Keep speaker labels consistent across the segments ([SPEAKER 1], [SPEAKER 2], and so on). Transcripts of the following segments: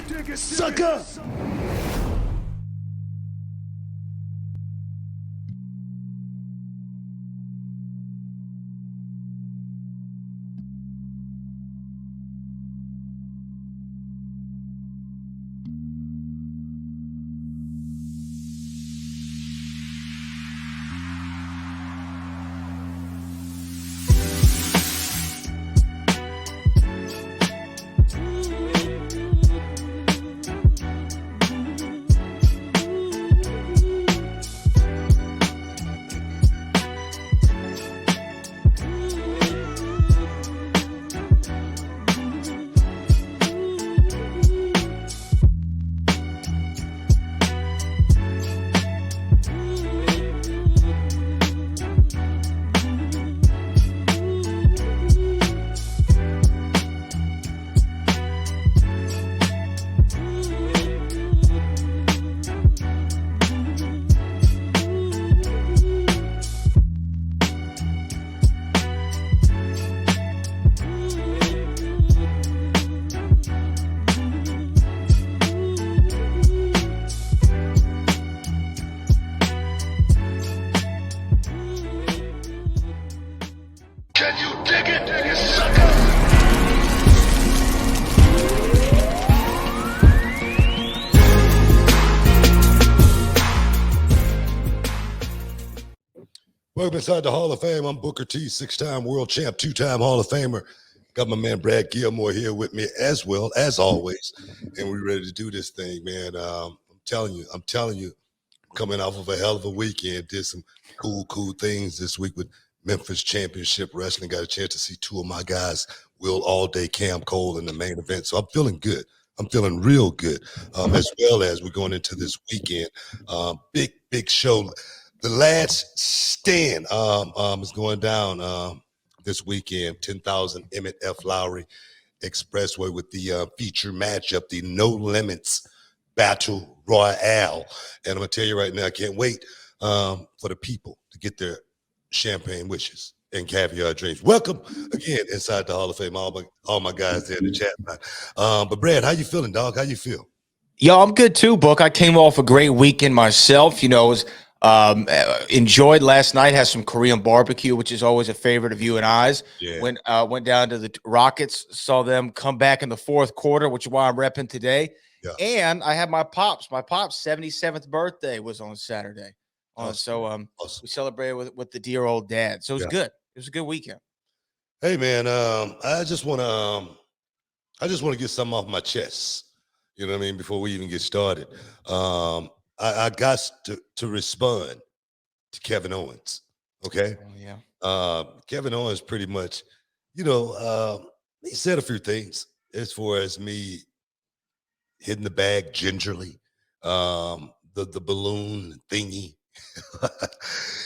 [SPEAKER 1] sucker? Can you dig it, you sucker? Welcome inside the Hall of Fame. I'm Booker T, six-time world champ, two-time Hall of Famer. Got my man Brad Gilmore here with me as well, as always. And we're ready to do this thing, man. I'm telling you, coming off of a hell of a weekend, did some cool things this week with Memphis Championship Wrestling. Got a chance to see two of my guys, Will All-Day, Cam Cole, in the main event. So I'm feeling good. I'm feeling real good, as well as we're going into this weekend. Big show. The Last Stand is going down this weekend. 10,000 Emmett F. Lowry Expressway with the feature matchup, the No Limits Battle Royale. And I'm going to tell you right now, I can't wait for the people to get their champagne wishes and caviar dreams. Welcome again inside the Hall of Fame. All my guys there in the chat line. But Brad, how you feeling, dog? How you feel?
[SPEAKER 2] Yo, I'm good too, Book. I came off a great weekend myself. You know, enjoyed last night. Had some Korean barbecue, which is always a favorite of you and I's.
[SPEAKER 1] Yeah.
[SPEAKER 2] Went down to the Rockets, saw them come back in the fourth quarter, which is why I'm repping today.
[SPEAKER 1] Yeah.
[SPEAKER 2] And I had my pop's 77th birthday was on Saturday.
[SPEAKER 1] Awesome.
[SPEAKER 2] We celebrated with the dear old dad. So it was good. It was a good weekend.
[SPEAKER 1] Hey man, I just want to get something off my chest. You know what I mean? Before we even get started, I got to respond to Kevin Owens. Okay.
[SPEAKER 2] Oh, yeah.
[SPEAKER 1] Kevin Owens pretty much, he said a few things as far as me hitting the bag gingerly, the balloon thingy.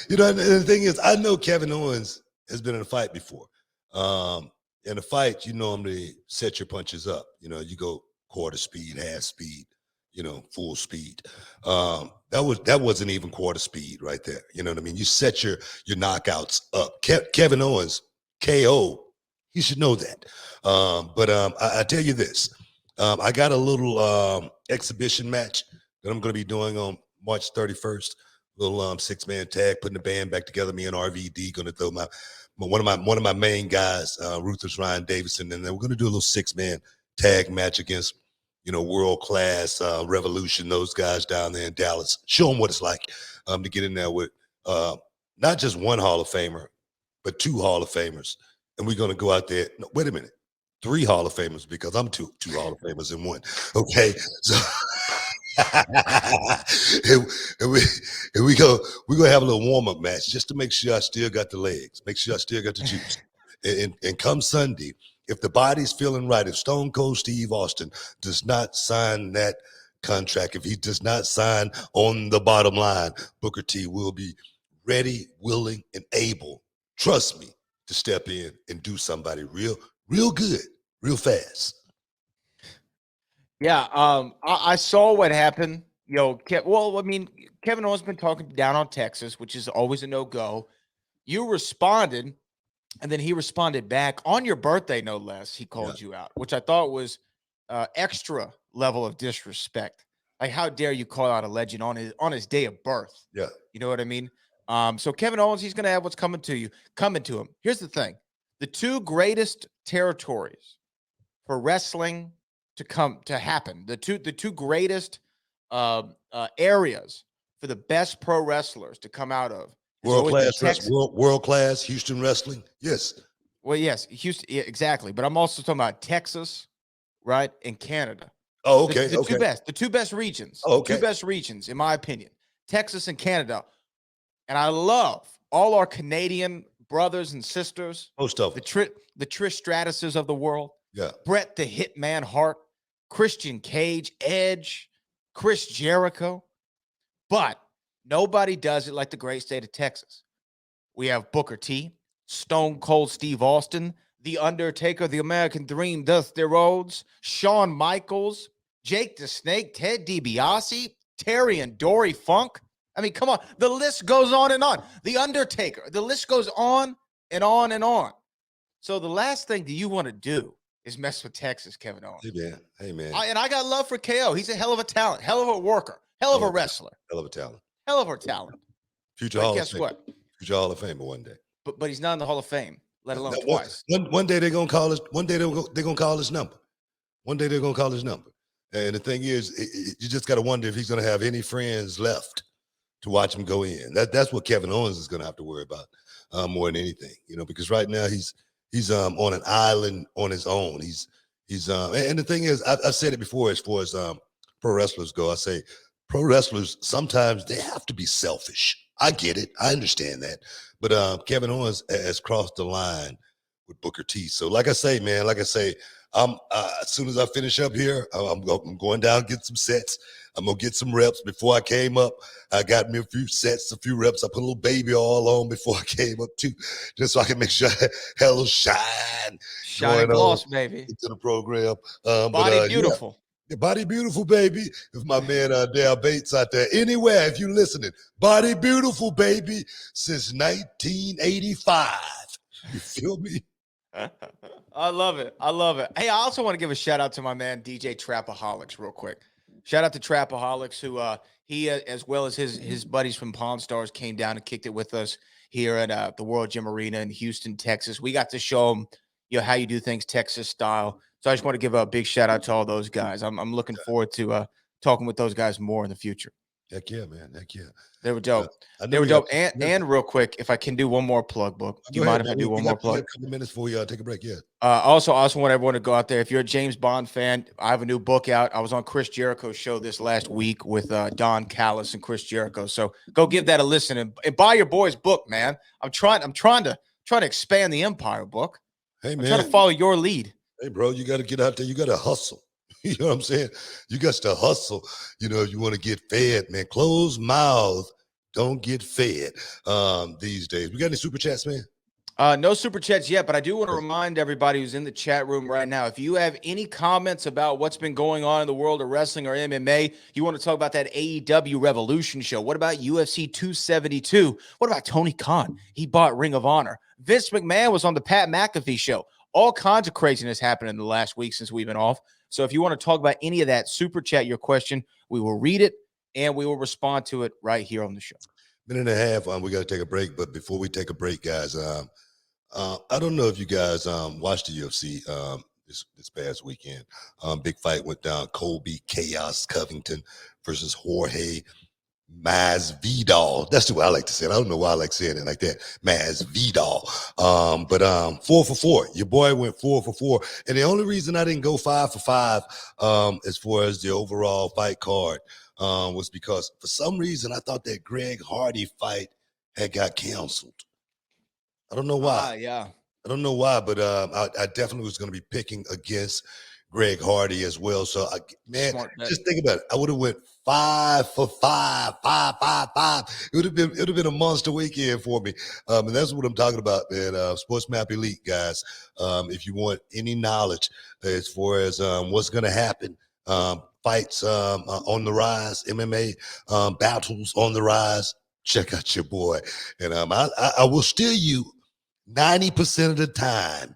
[SPEAKER 1] And the thing is, I know Kevin Owens has been in a fight before. In a fight, you normally set your punches up. You go quarter speed, half speed, full speed. That wasn't even quarter speed right there. You know what I mean? You set your knockouts up. Kevin Owens, KO, he should know that. But I tell you this, I got a little exhibition match that I'm going to be doing on March 31st. Little six-man tag, putting the band back together. Me and RVD going to throw one of my main guys, Ruthless Ryan Davison, and then we're going to do a little six-man tag match against world-class Revolution, those guys down there in Dallas. Show them what it's like to get in there with not just one Hall of Famer, but two Hall of Famers. And we're going to go out there. No, wait a minute. 3 Hall of Famers, because I'm two Hall of Famers in one. Okay. So and we're gonna have a little warm-up match just to make sure I still got the legs, make sure I still got the juice. And come Sunday, if the body's feeling right, if Stone Cold Steve Austin does not sign that contract, if he does not sign on the bottom line, Booker T will be ready, willing, and able, trust me, to step in and do somebody real good, real fast.
[SPEAKER 2] Yeah, I saw what happened. Kevin Owens been talking down on Texas, which is always a no-go. You responded, and then he responded back on your birthday, no less. He called you out, which I thought was extra level of disrespect. Like, how dare you call out a legend on his day of birth?
[SPEAKER 1] Yeah.
[SPEAKER 2] You know what I mean? So Kevin Owens, he's going to have what's coming to him. Here's the thing. The two greatest territories for wrestling to happen, the two greatest areas for the best pro wrestlers to come out of.
[SPEAKER 1] World class Houston wrestling. Yes.
[SPEAKER 2] Well, yes, Houston, yeah, exactly. But I'm also talking about Texas, right, and Canada.
[SPEAKER 1] Oh, okay.
[SPEAKER 2] The two best regions.
[SPEAKER 1] Oh, okay.
[SPEAKER 2] Two best regions, in my opinion, Texas and Canada. And I love all our Canadian brothers and sisters.
[SPEAKER 1] Most of them.
[SPEAKER 2] The Trish Stratuses of the world.
[SPEAKER 1] Yeah.
[SPEAKER 2] Bret the Hitman Hart, Christian Cage, Edge, Chris Jericho. But nobody does it like the great state of Texas. We have Booker T, Stone Cold Steve Austin, The Undertaker, The American Dream, Dusty Rhodes, Shawn Michaels, Jake the Snake, Ted DiBiase, Terry and Dory Funk. I mean, come on. The list goes on and on. The Undertaker. The list goes on and on and on. So the last thing that you want to do is mess with Texas, Kevin Owens.
[SPEAKER 1] Hey, man.
[SPEAKER 2] And I got love for KO. He's a hell of a talent, hell of a worker, hell of a wrestler.
[SPEAKER 1] Hell of a talent.
[SPEAKER 2] Hell of a talent.
[SPEAKER 1] Future Hall of Famer. Future Hall of Famer one day.
[SPEAKER 2] But he's not in the Hall of Fame, let alone twice.
[SPEAKER 1] One day they're gonna call us. One day they're gonna call his number. One day they're gonna call his number. And the thing is, you just gotta wonder if he's gonna have any friends left to watch him go in. That's what Kevin Owens is gonna have to worry about more than anything, because right now he's on an island on his own. He's and the thing is, I've said it before as far as pro wrestlers go. I say pro wrestlers sometimes they have to be selfish. I get it. I understand that. But Kevin Owens has crossed the line with Booker T. So like I say, man, I'm as soon as I finish up here, I'm going down, get some sets. I'm going to get some reps. Before I came up, I got me a few sets, a few reps. I put a little baby all on before I came up too, just so I can make sure I had a little shine
[SPEAKER 2] gloss, baby.
[SPEAKER 1] Into the program.
[SPEAKER 2] Body beautiful.
[SPEAKER 1] Yeah, body beautiful, baby. If my man Dale Bates out there, anywhere, if you listening, body beautiful, baby, since 1985. You feel me?
[SPEAKER 2] I love it. Hey, I also want to give a shout out to my man DJ Trapaholics real quick. Shout out to Trapaholics, who he as well as his buddies from Pawn Stars came down and kicked it with us here at the World Gym Arena in Houston, Texas. We got to show them, how you do things Texas style. So I just want to give a big shout out to all those guys. I'm looking forward to talking with those guys more in the future.
[SPEAKER 1] Heck yeah, man. Heck yeah.
[SPEAKER 2] They were dope. They were dope. And real quick, if I can do one more plug, Book. Do you mind if I do one more plug?
[SPEAKER 1] A couple minutes before you take a break, yeah.
[SPEAKER 2] Also want everyone to go out there. If you're a James Bond fan, I have a new book out. I was on Chris Jericho's show this last week with Don Callis and Chris Jericho. So go give that a listen and buy your boy's book, man. I'm trying to expand the empire, Book.
[SPEAKER 1] Hey, man.
[SPEAKER 2] I'm trying to follow your lead.
[SPEAKER 1] Hey, bro, you got to get out there. You got to hustle. You know what I'm saying? You got to hustle. You want to get fed, man. Closed mouth don't get fed these days. We got any super chats, man?
[SPEAKER 2] No super chats yet, but I do want to remind everybody who's in the chat room right now, if you have any comments about what's been going on in the world of wrestling or MMA, you want to talk about that AEW Revolution show. What about UFC 272? What about Tony Khan? He bought Ring of Honor. Vince McMahon was on the Pat McAfee show. All kinds of craziness happened in the last week since we've been off. So if you want to talk about any of that, super chat your question. We will read it and we will respond to it right here on the show.
[SPEAKER 1] Minute and a half. We got to take a break. But before we take a break, guys, I don't know if you guys watched the UFC this past weekend. Big fight went down. Colby Chaos Covington versus Jorge Masvidal. That's the way I like to say it. I don't know why I like saying it like that. Masvidal. But 4 for 4. Your boy went 4 for 4. And the only reason I didn't go 5 for 5 as far as the overall fight card was because for some reason I thought that Greg Hardy fight had got canceled. I don't know why. I don't know why, but I definitely was going to be picking against Greg Hardy as well. So, just think about it. I would have went 5 for 5, 5, 5, 5. It would have been a monster weekend for me. And that's what I'm talking about, man. Sports Map Elite, guys. If you want any knowledge as far as what's going to happen, fights on the rise, MMA battles on the rise, check out your boy. And I will steal you 90% of the time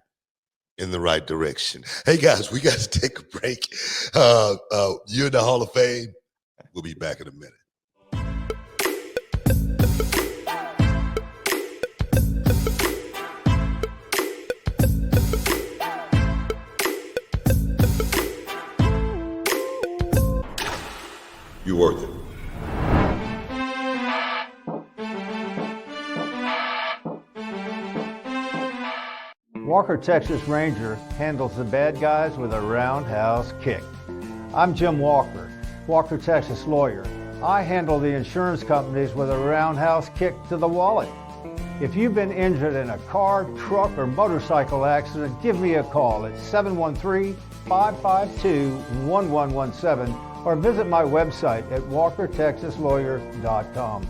[SPEAKER 1] in the right direction. Hey guys, we got to take a break. You're in the Hall of Fame. We'll be back in a minute. You're worth it.
[SPEAKER 3] Walker Texas Ranger handles the bad guys with a roundhouse kick. I'm Jim Walker, Walker Texas lawyer. I handle the insurance companies with a roundhouse kick to the wallet. If you've been injured in a car, truck, or motorcycle accident, give me a call at 713-552-1117 or visit my website at walkertexaslawyer.com.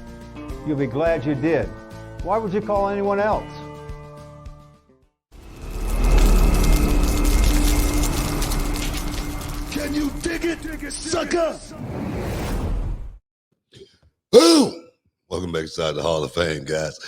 [SPEAKER 3] You'll be glad you did. Why would you call anyone else?
[SPEAKER 1] Can you dig it, sucker? Boom! Welcome back inside the Hall of Fame, guys.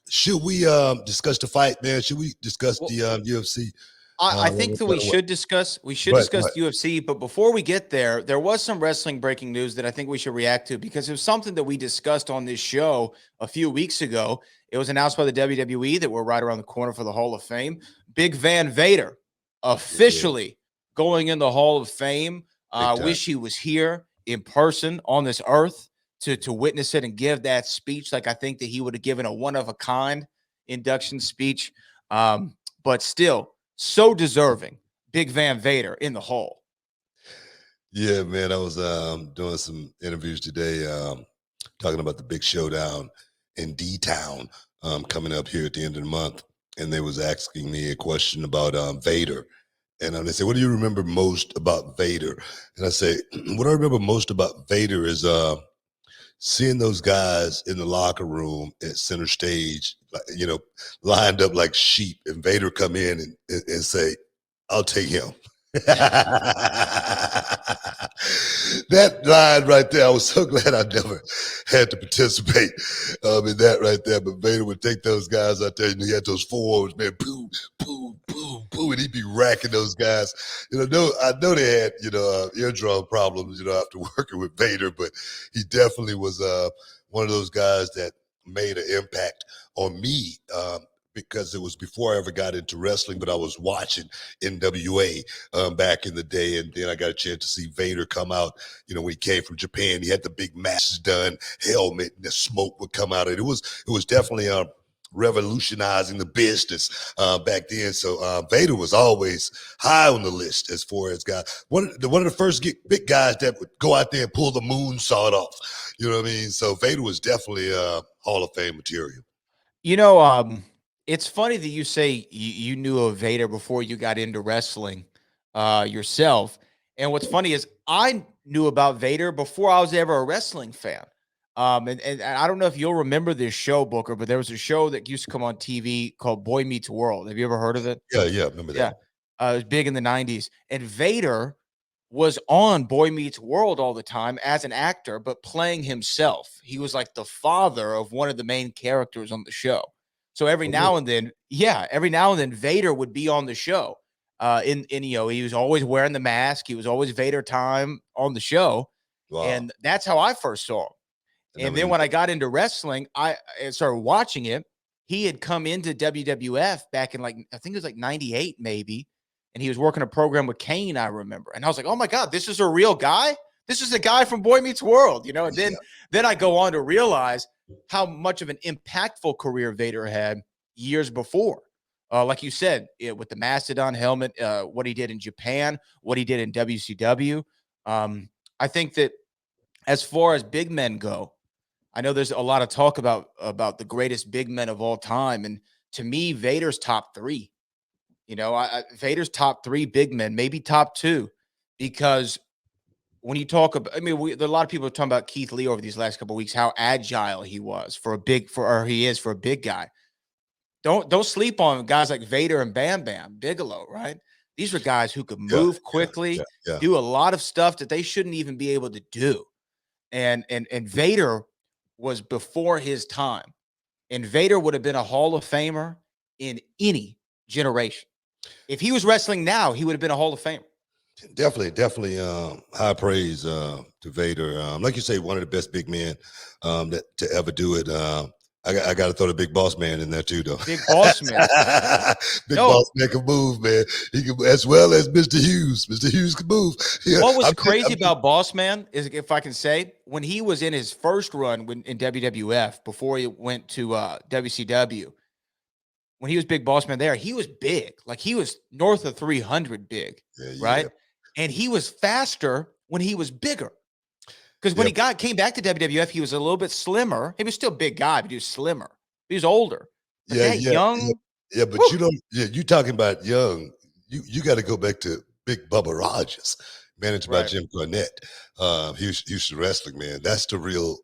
[SPEAKER 1] Should we discuss the fight, man? Should we discuss the UFC?
[SPEAKER 2] I think that we should discuss the UFC, but before we get there, there was some wrestling breaking news that I think we should react to because it was something that we discussed on this show a few weeks ago. It was announced by the WWE that we're right around the corner for the Hall of Fame. Big Van Vader officially going in the Hall of Fame. I wish he was here in person on this earth to witness it and give that speech. Like I think that he would have given a one-of-a-kind induction speech, but still so deserving. Big Van Vader in the Hall.
[SPEAKER 1] Yeah, man, I was doing some interviews today talking about the big showdown in D-Town coming up here at the end of the month, and they was asking me a question about Vader. And they said, what do you remember most about Vader? And I say, what I remember most about Vader is seeing those guys in the locker room at center stage, lined up like sheep, and Vader come in and say, I'll take him. That line right there, I was so glad I never had to participate in that right there. But Vader would take those guys out there, and he had those forearms, man, boom, boom, boom, boom, and he'd be racking those guys. I know they had, eardrum problems, after working with Vader, but he definitely was one of those guys that made an impact on me. Because it was before I ever got into wrestling, but I was watching NWA back in the day, and then I got a chance to see Vader come out. When he came from Japan, he had the big mask done, helmet, and the smoke would come out. And it was definitely revolutionizing the business back then. So Vader was always high on the list as far as guys. One of the first big guys that would go out there and pull the moonsault off. You know what I mean? So Vader was definitely Hall of Fame material.
[SPEAKER 2] It's funny that you say you knew of Vader before you got into wrestling yourself. And what's funny is I knew about Vader before I was ever a wrestling fan. And I don't know if you'll remember this show, Booker, but there was a show that used to come on TV called Boy Meets World. Have you ever heard of it?
[SPEAKER 1] Yeah, remember that.
[SPEAKER 2] Yeah, it was big in the 90s. And Vader was on Boy Meets World all the time as an actor, but playing himself. He was like the father of one of the main characters on the show. So every now and then, Vader would be on the show. He was always wearing the mask. He was always Vader time on the show.
[SPEAKER 1] Wow.
[SPEAKER 2] And that's how I first saw him. And then when I got into wrestling, I started watching it. He had come into WWF back in I think it was 98 maybe. And he was working a program with Kane, I remember. And I was like, oh my God, this is a real guy? This is a guy from Boy Meets World, And then I go on to realize how much of an impactful career Vader had years before. Like you said, with the Mastodon helmet, what he did in Japan, what he did in WCW. I think that as far as big men go, I know there's a lot of talk about the greatest big men of all time. And to me, Vader's top three. Vader's top three big men, maybe top two, because when you talk about, there are a lot of people talking about Keith Lee over these last couple of weeks, how agile he was for a big guy. Don't sleep on guys like Vader and Bam Bam Bigelow, right? These were guys who could move quickly, do a lot of stuff that they shouldn't even be able to do. And Vader was before his time. And Vader would have been a Hall of Famer in any generation. If he was wrestling now, he would have been a Hall of Famer.
[SPEAKER 1] Definitely high praise to Vader. Like you say, one of the best big men that to ever do it. I got to throw the big boss man in there too, though.
[SPEAKER 2] Big boss man.
[SPEAKER 1] Big boss man can move, man. He can, as well as Mr. Hughes. Mr. Hughes can move. Yeah,
[SPEAKER 2] What was crazy about Boss Man is, if I can say, when he was in his first run in WWF before he went to WCW, when he was Big Boss Man there, he was big. Like, he was north of 300 big, right? And he was faster when he was bigger. Because when he came back to WWF, he was a little bit slimmer. He was still a big guy, but he was slimmer. He was older. But young.
[SPEAKER 1] Yeah, but you don't. Yeah, you talking about young. You got to go back to Big Bubba Rogers, managed by Jim Cornette. Houston Wrestling, man. That's the real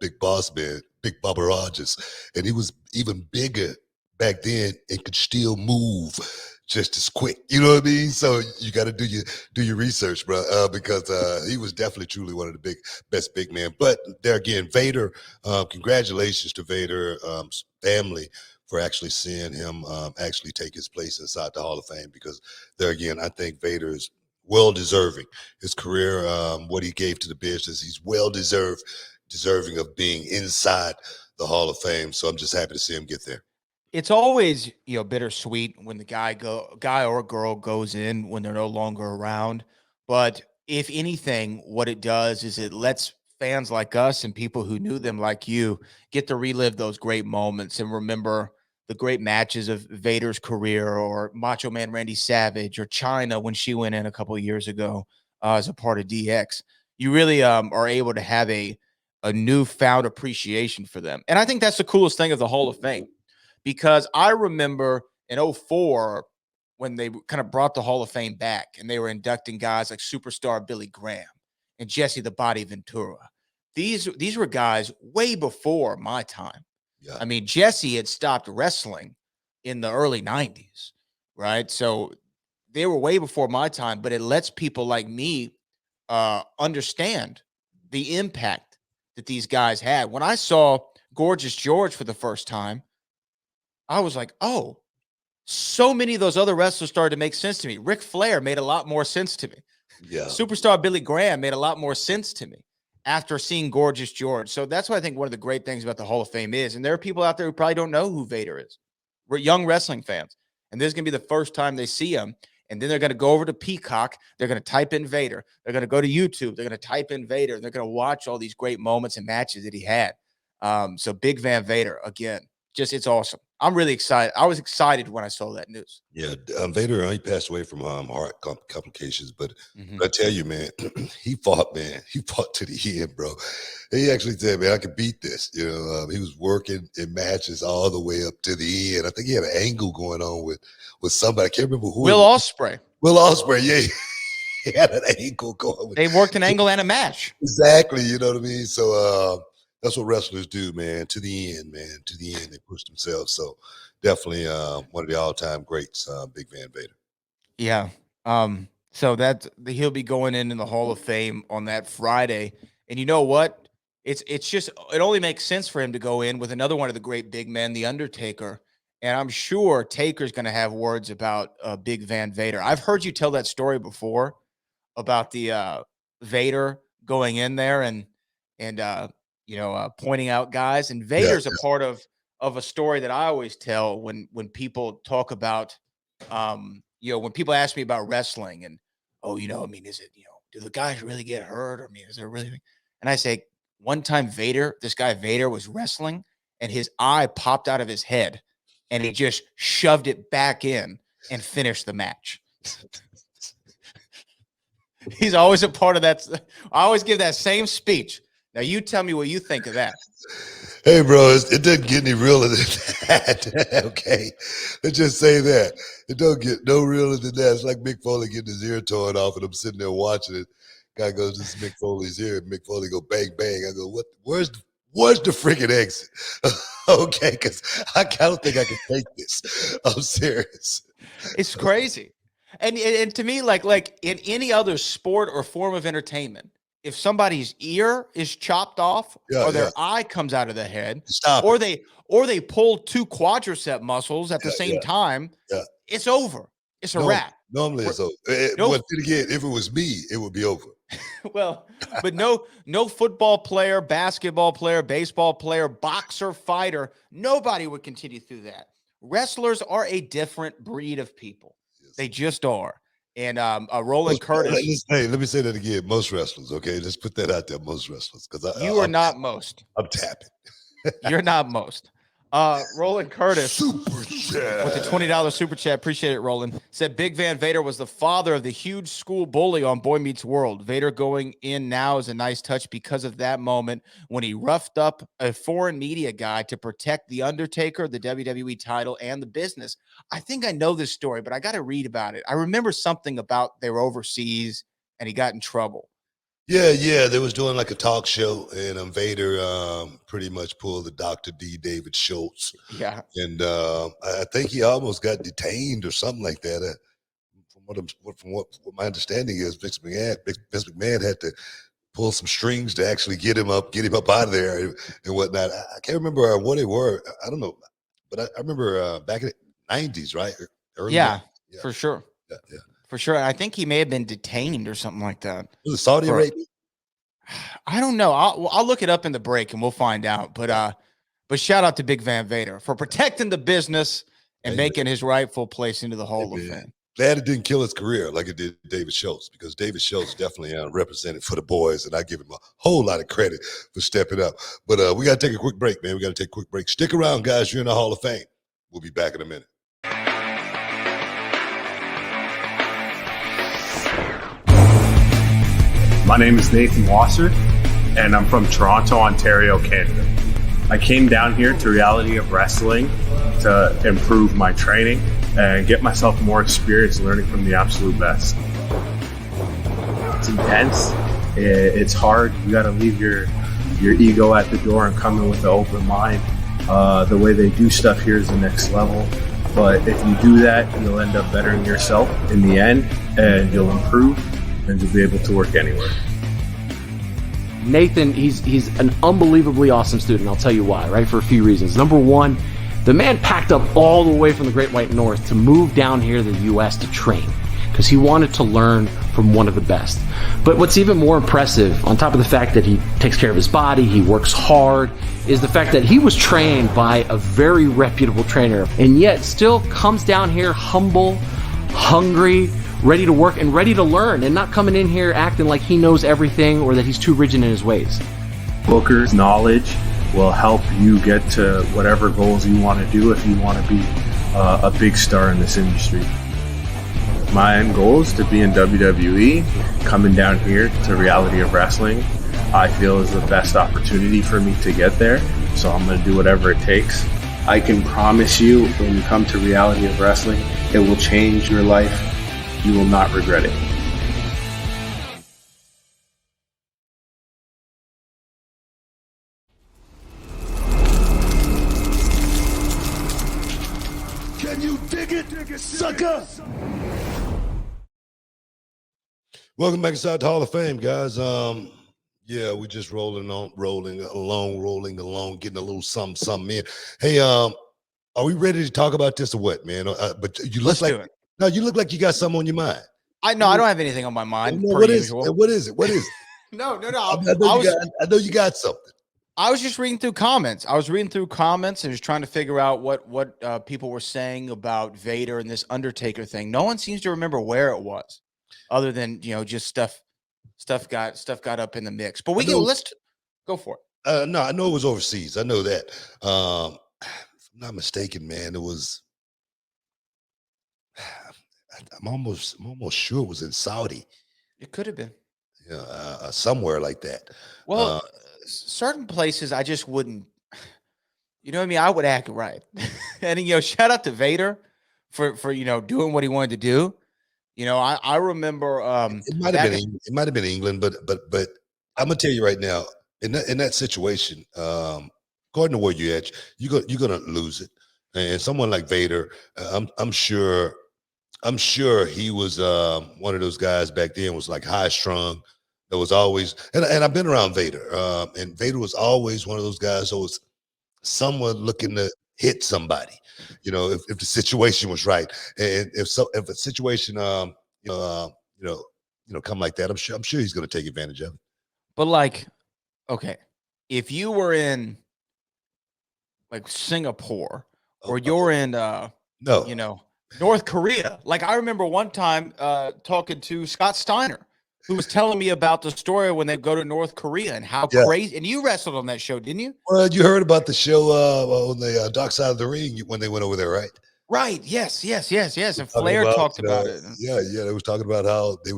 [SPEAKER 1] big boss man, Big Bubba Rogers, and he was even bigger back then and could still move just as quick. You know what I mean? So you got to do your research, bro, because he was definitely truly one of the best big men. But there again, Vader, congratulations to Vader family for actually seeing him actually take his place inside the Hall of Fame, because there again, I think Vader is well deserving. His career, what he gave to the business, he's well deserving of being inside the Hall of Fame. So I'm just happy to see him get there.
[SPEAKER 2] It's always, bittersweet when the guy or girl goes in when they're no longer around. But if anything, what it does is it lets fans like us and people who knew them like you get to relive those great moments and remember the great matches of Vader's career, or Macho Man Randy Savage, or Chyna when she went in a couple of years ago as a part of DX. You really are able to have a newfound appreciation for them. And I think that's the coolest thing of the Hall of Fame. Because I remember in 2004 when they kind of brought the Hall of Fame back and they were inducting guys like superstar Billy Graham and Jesse the Body Ventura. These were guys way before my time. Yeah. I mean, Jesse had stopped wrestling in the early 90s, right? So they were way before my time, but it lets people like me understand the impact that these guys had. When I saw Gorgeous George for the first time, I was like, oh, so many of those other wrestlers started to make sense to me. Ric Flair made a lot more sense to me. Yeah. Superstar Billy Graham made a lot more sense to me after seeing Gorgeous George. So that's what I think one of the great things about the Hall of Fame is. And there are people out there who probably don't know who Vader is. We're young wrestling fans. And this is going to be the first time they see him. And then they're going to go over to Peacock. They're going to type in Vader. They're going to go to YouTube. They're going to type in Vader. And they're going to watch all these great moments and matches that he had. So Big Van Vader, again, it's awesome. I'm really excited. I was excited when I saw that news.
[SPEAKER 1] Yeah, Vader, he passed away from heart complications, but I tell you, man, he fought to the end, bro. He actually said, man, I could beat this. He was working in matches all the way up to the end. I think he had an angle going on with somebody. I can't remember who.
[SPEAKER 2] Will Ospreay,
[SPEAKER 1] yeah. He had an angle going.
[SPEAKER 2] They worked an angle and a match.
[SPEAKER 1] Exactly, you know what I mean? So that's what wrestlers do, man. To the end, man. To the end, they push themselves. So definitely one of the all-time greats, Big Van Vader.
[SPEAKER 2] Yeah. So he'll be going in the Hall of Fame on that Friday. And you know what? It's just, it only makes sense for him to go in with another one of the great big men, The Undertaker. And I'm sure Taker's going to have words about Big Van Vader. I've heard you tell that story before about the Vader going in there and pointing out guys. And Vader's a part of a story that I always tell when people talk about, when people ask me about wrestling and, is it, do the guys really get hurt? Or, is there really? And I say, one time this guy Vader was wrestling and his eye popped out of his head and he just shoved it back in and finished the match. He's always a part of that. I always give that same speech. Now, you tell me what you think of that.
[SPEAKER 1] Hey, bro, it doesn't get any realer than that. Okay? Let's just say that. It don't get no realer than that. It's like Mick Foley getting his ear torn off, and I'm sitting there watching it. Guy goes, this is Mick Foley's ear, and Mick Foley go, bang, bang. I go, what? Where's the freaking exit? Okay, because I don't think I can take this. I'm serious.
[SPEAKER 2] It's crazy. And to me, like in any other sport or form of entertainment, if somebody's ear is chopped off or their
[SPEAKER 1] Yeah.
[SPEAKER 2] eye comes out of the head,
[SPEAKER 1] Stop
[SPEAKER 2] or
[SPEAKER 1] it.
[SPEAKER 2] they pull 2 quadricep muscles at the same time,
[SPEAKER 1] Yeah.
[SPEAKER 2] it's over. It's a wrap.
[SPEAKER 1] Normally it's over.
[SPEAKER 2] No-
[SPEAKER 1] But then again, if it was me, it would be over.
[SPEAKER 2] Well, but no football player, basketball player, baseball player, boxer, fighter, nobody would continue through that. Wrestlers are a different breed of people.
[SPEAKER 1] Yes.
[SPEAKER 2] They just are. And Roland Curtis.
[SPEAKER 1] Hey, let me say that again. Most wrestlers, okay? Let's put that out there. Most wrestlers, because
[SPEAKER 2] You are not most.
[SPEAKER 1] I'm tapping.
[SPEAKER 2] You're not most. Roland Curtis
[SPEAKER 1] Super chat
[SPEAKER 2] with the $20 super chat. Appreciate it, Roland. Said Big Van Vader was the father of the huge school bully on Boy Meets World. Vader going in now is a nice touch because of that moment when he roughed up a foreign media guy to protect The Undertaker, the WWE title, and the business. I think I know this story, but I got to read about it. I remember something about they were overseas and he got in trouble.
[SPEAKER 1] Yeah. They was doing like a talk show, and Vader pretty much pulled the Dr. D. David Schultz.
[SPEAKER 2] Yeah.
[SPEAKER 1] And I think he almost got detained or something like that. From what my understanding is, Vince McMahon had to pull some strings to actually get him up out of there and whatnot. I can't remember what they were. I don't know, but I remember back in the 90s, right? Early
[SPEAKER 2] Yeah,
[SPEAKER 1] 90s.
[SPEAKER 2] for sure.
[SPEAKER 1] Yeah.
[SPEAKER 2] For sure. And I think he may have been detained or something like that.
[SPEAKER 1] Was it Saudi Arabia?
[SPEAKER 2] I don't know. I'll look it up in the break and we'll find out. But shout out to Big Van Vader for protecting the business and making his rightful place into the Hall of Fame.
[SPEAKER 1] Glad it didn't kill his career like it did David Schultz, because David Schultz definitely represented for the boys, and I give him a whole lot of credit for stepping up. But we got to take a quick break, man. We got to take a quick break. Stick around, guys. You're in the Hall of Fame. We'll be back in a minute.
[SPEAKER 4] My name is Nathan Wasser, and I'm from Toronto, Ontario, Canada. I came down here to Reality of Wrestling to improve my training and get myself more experience learning from the absolute best. It's intense. It's hard. You got to leave your ego at the door and come in with an open mind. The way they do stuff here is the next level. But if you do that, you'll end up bettering yourself in the end, and you'll improve, and you'll be able to work anywhere.
[SPEAKER 5] Nathan, he's an unbelievably awesome student. I'll tell you why, right? For a few reasons. Number one, the man packed up all the way from the Great White North to move down here to the U.S. to train because he wanted to learn from one of the best. But what's even more impressive, on top of the fact that he takes care of his body, he works hard, is the fact that he was trained by a very reputable trainer and yet still comes down here humble, hungry, ready to work and ready to learn, and not coming in here acting like he knows everything or that he's too rigid in his ways.
[SPEAKER 4] Booker's knowledge will help you get to whatever goals you want to do if you want to be a big star in this industry. My end goal is to be in WWE. Coming down here to Reality of Wrestling, I feel is the best opportunity for me to get there, so I'm going to do whatever it takes. I can promise you, when you come to Reality of Wrestling, it will change your life. You will not regret it.
[SPEAKER 1] Can you dig it, sucker? Welcome back inside the Hall of Fame, guys. Yeah, we just rolling along, getting a little something in. Hey, are we ready to talk about this or what, man? But you look like no, you look like you got something on your mind.
[SPEAKER 2] I don't have anything on my mind.
[SPEAKER 1] What is it? What is it?
[SPEAKER 2] No.
[SPEAKER 1] I know you got something.
[SPEAKER 2] I was just reading through comments. I was reading through comments and just trying to figure out what people were saying about Vader and this Undertaker thing. No one seems to remember where it was, other than just stuff got up in the mix. But let's go for it.
[SPEAKER 1] No, I know it was overseas. I know that. If I'm not mistaken, man, it was. I'm almost sure it was in Saudi.
[SPEAKER 2] It could have been.
[SPEAKER 1] Yeah, somewhere like that.
[SPEAKER 2] Well, certain places I just wouldn't. You know what I mean? I would act right. And shout out to Vader for doing what he wanted to do. I remember
[SPEAKER 1] it might have been England, but I'm gonna tell you right now, in that situation, according to where you're at, you're gonna lose it. And someone like Vader, I'm sure he was one of those guys back then, was like high strung, There was always, and I've been around Vader, and Vader was always one of those guys who was someone looking to hit somebody, if the situation was right, and if a situation, you know, come like that, I'm sure he's going to take advantage of it.
[SPEAKER 2] But like, okay, if you were in like Singapore or you're in,
[SPEAKER 1] No,
[SPEAKER 2] North Korea, like I remember one time talking to Scott Steiner, who was telling me about the story when they go to North Korea and how
[SPEAKER 1] Yeah.
[SPEAKER 2] crazy. And you wrestled on that show, didn't you?
[SPEAKER 1] Well, you heard about the show on the Dark Side of the Ring when they went over there, right?
[SPEAKER 2] Right. Yes. And Flair talked about it.
[SPEAKER 1] Yeah. They was talking about how their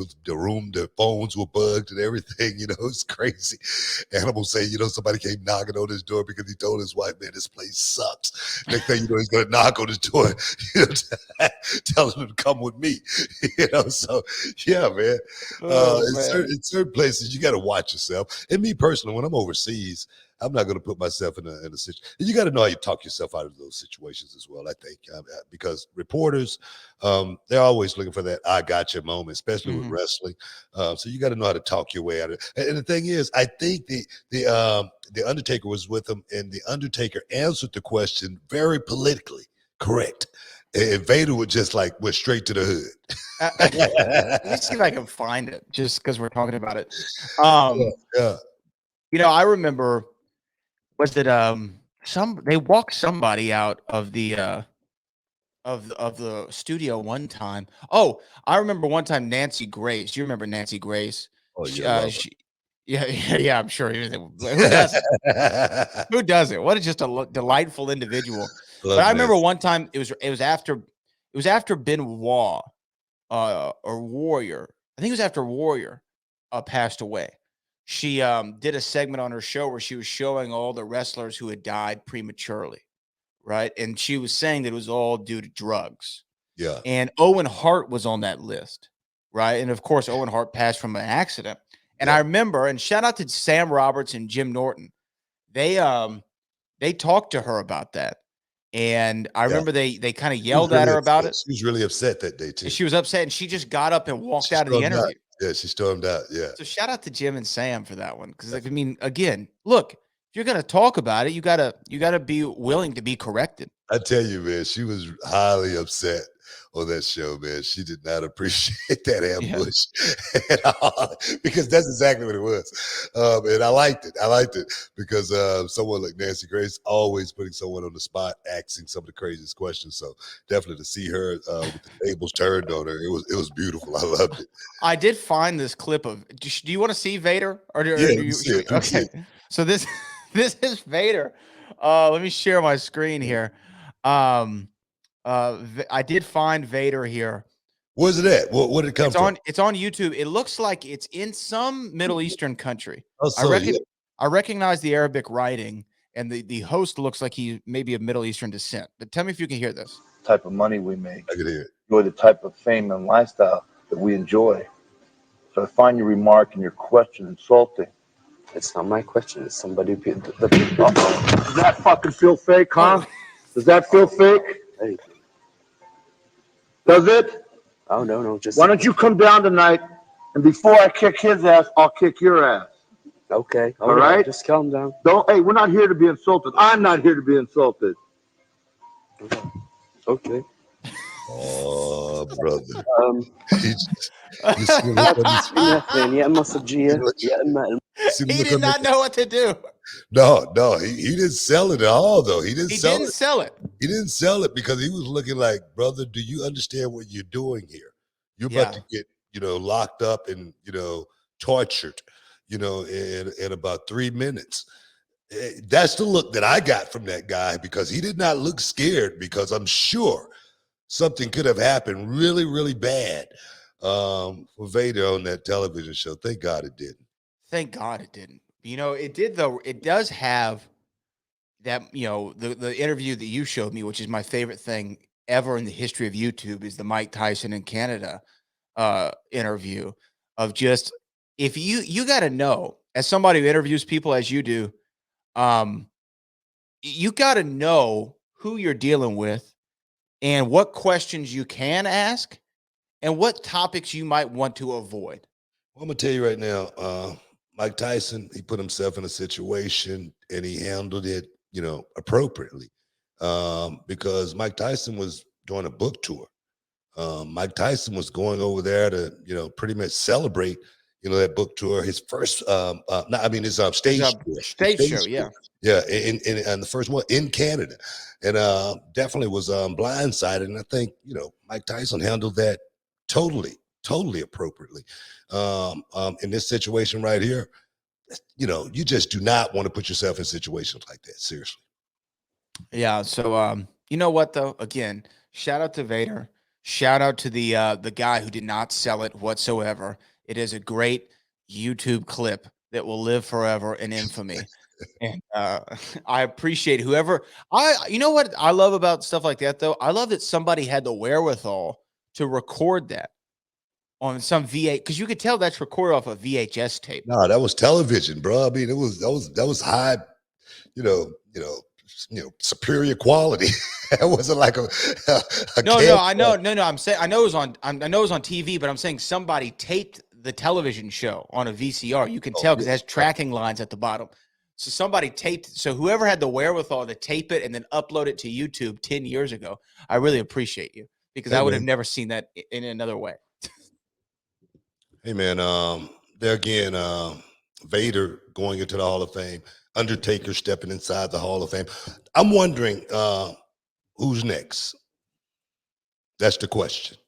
[SPEAKER 1] phones were bugged and everything. It's crazy. Animal say, somebody came knocking on his door because he told his wife, man, this place sucks. Next thing you know, he's going to knock on his door, telling him to come with me. So yeah, man. In certain places, you got to watch yourself. And me personally, when I'm overseas, I'm not going to put myself in a situation. You got to know how you talk yourself out of those situations as well, I think, because reporters, they're always looking for that I gotcha moment, especially with wrestling. So you got to know how to talk your way out of it. And the thing is, I think the Undertaker was with him, and the Undertaker answered the question very politically correct. And Vader would just went straight to the hood.
[SPEAKER 2] Let me see if I can find it, just because we're talking about it.
[SPEAKER 1] Yeah.
[SPEAKER 2] I remember, was it they walked somebody out of the of the studio one time. Oh, I remember one time Nancy Grace. Do you remember Nancy Grace?
[SPEAKER 1] Oh,
[SPEAKER 2] Yeah, I'm sure. Who doesn't? Who doesn't? What is just a delightful individual. But I remember one time it was after Benoit or Warrior. I think it was after Warrior passed away. She did a segment on her show where she was showing all the wrestlers who had died prematurely, right? And she was saying that it was all due to drugs.
[SPEAKER 1] Yeah.
[SPEAKER 2] And Owen Hart was on that list, right? And of course, Owen Hart passed from an accident. And I remember, and shout out to Sam Roberts and Jim Norton, they talked to her about that. And I remember they kind of yelled at her about it.
[SPEAKER 1] She was really upset that day too.
[SPEAKER 2] And she was upset, and she just got up and walked out of the interview.
[SPEAKER 1] Yeah, she stormed out. Yeah.
[SPEAKER 2] So shout out to Jim and Sam for that one. Because again, look, if you're gonna talk about it, you gotta be willing to be corrected.
[SPEAKER 1] I tell you, man, she was highly upset on that show, man. She did not appreciate that ambush at all, because that's exactly what it was. And I liked it because someone like Nancy Grace always putting someone on the spot, asking some of the craziest questions. So definitely to see her with the tables turned on her, it was beautiful. I loved it.
[SPEAKER 2] I did find this clip of. Do you want to see Vader?
[SPEAKER 1] See it.
[SPEAKER 2] Okay, so this is Vader. Let me share my screen here. I did find Vader here.
[SPEAKER 1] Where's it at? What did it come from?
[SPEAKER 2] It's on YouTube. It looks like it's in some Middle Eastern country.
[SPEAKER 1] I
[SPEAKER 2] recognize the Arabic writing, and the host looks like he may be of Middle Eastern descent. But tell me if you can hear this.
[SPEAKER 6] Type of money we make.
[SPEAKER 1] I can hear it.
[SPEAKER 6] Enjoy the type of fame and lifestyle that we enjoy. So I find your remark and your question insulting.
[SPEAKER 7] It's not my question. It's somebody.
[SPEAKER 6] Does that fucking feel fake, huh? Does that feel fake?
[SPEAKER 7] Hey.
[SPEAKER 6] Does it?
[SPEAKER 7] Oh, no. Just.
[SPEAKER 6] Why don't you come down tonight, and before I kick his ass, I'll kick your ass.
[SPEAKER 7] Okay.
[SPEAKER 6] All right?
[SPEAKER 7] Just calm down.
[SPEAKER 6] Hey, we're not here to be insulted. I'm not here to be insulted.
[SPEAKER 7] Okay.
[SPEAKER 1] Oh, brother.
[SPEAKER 2] He did not know what to do.
[SPEAKER 1] No, he didn't sell it at all, though. He didn't sell it. He didn't sell it because he was looking like, brother, do you understand what you're doing here? You're about to get, locked up and, tortured, in about 3 minutes. That's the look that I got from that guy, because he did not look scared, because I'm sure something could have happened really, really bad for Vader on that television show. Thank God it didn't.
[SPEAKER 2] Thank God it didn't. It did, though. It does have that, the interview that you showed me, which is my favorite thing ever in the history of YouTube, is the Mike Tyson in Canada interview of just, if you got to know, as somebody who interviews people as you do, you got to know who you're dealing with and what questions you can ask and what topics you might want to avoid.
[SPEAKER 1] Well, I'm gonna tell you right now, Mike Tyson, he put himself in a situation and he handled it, appropriately. Because Mike Tyson was doing a book tour. Mike Tyson was going over there to, pretty much celebrate, that book tour. His first, no, I mean, his stage
[SPEAKER 2] It's a
[SPEAKER 1] tour,
[SPEAKER 2] stage show, yeah.
[SPEAKER 1] yeah, and the first one in Canada, and definitely was blindsided. And I think Mike Tyson handled that totally appropriately. In this situation right here, you just do not want to put yourself in situations like that. Seriously.
[SPEAKER 2] Yeah. So, you know what though? Again, shout out to Vader. Shout out to the guy who did not sell it whatsoever. It is a great YouTube clip that will live forever in infamy. And I appreciate whoever you know what I love about stuff like that though? I love that somebody had the wherewithal to record that on some VH, because you could tell that's recorded off a VHS tape.
[SPEAKER 1] No, that was television, bro. I mean, that was high, you know, superior quality. It wasn't like a
[SPEAKER 2] No, I know. No, I'm saying I know it was on TV, but I'm saying somebody taped the television show on a VCR. You can tell because it has tracking lines at the bottom. So somebody taped. So whoever had the wherewithal to tape it and then upload it to YouTube 10 years ago, I really appreciate you, because I would have never seen that in another way.
[SPEAKER 1] Hey man, there again, Vader going into the Hall of Fame, Undertaker stepping inside the Hall of Fame. I'm wondering who's next. That's the question.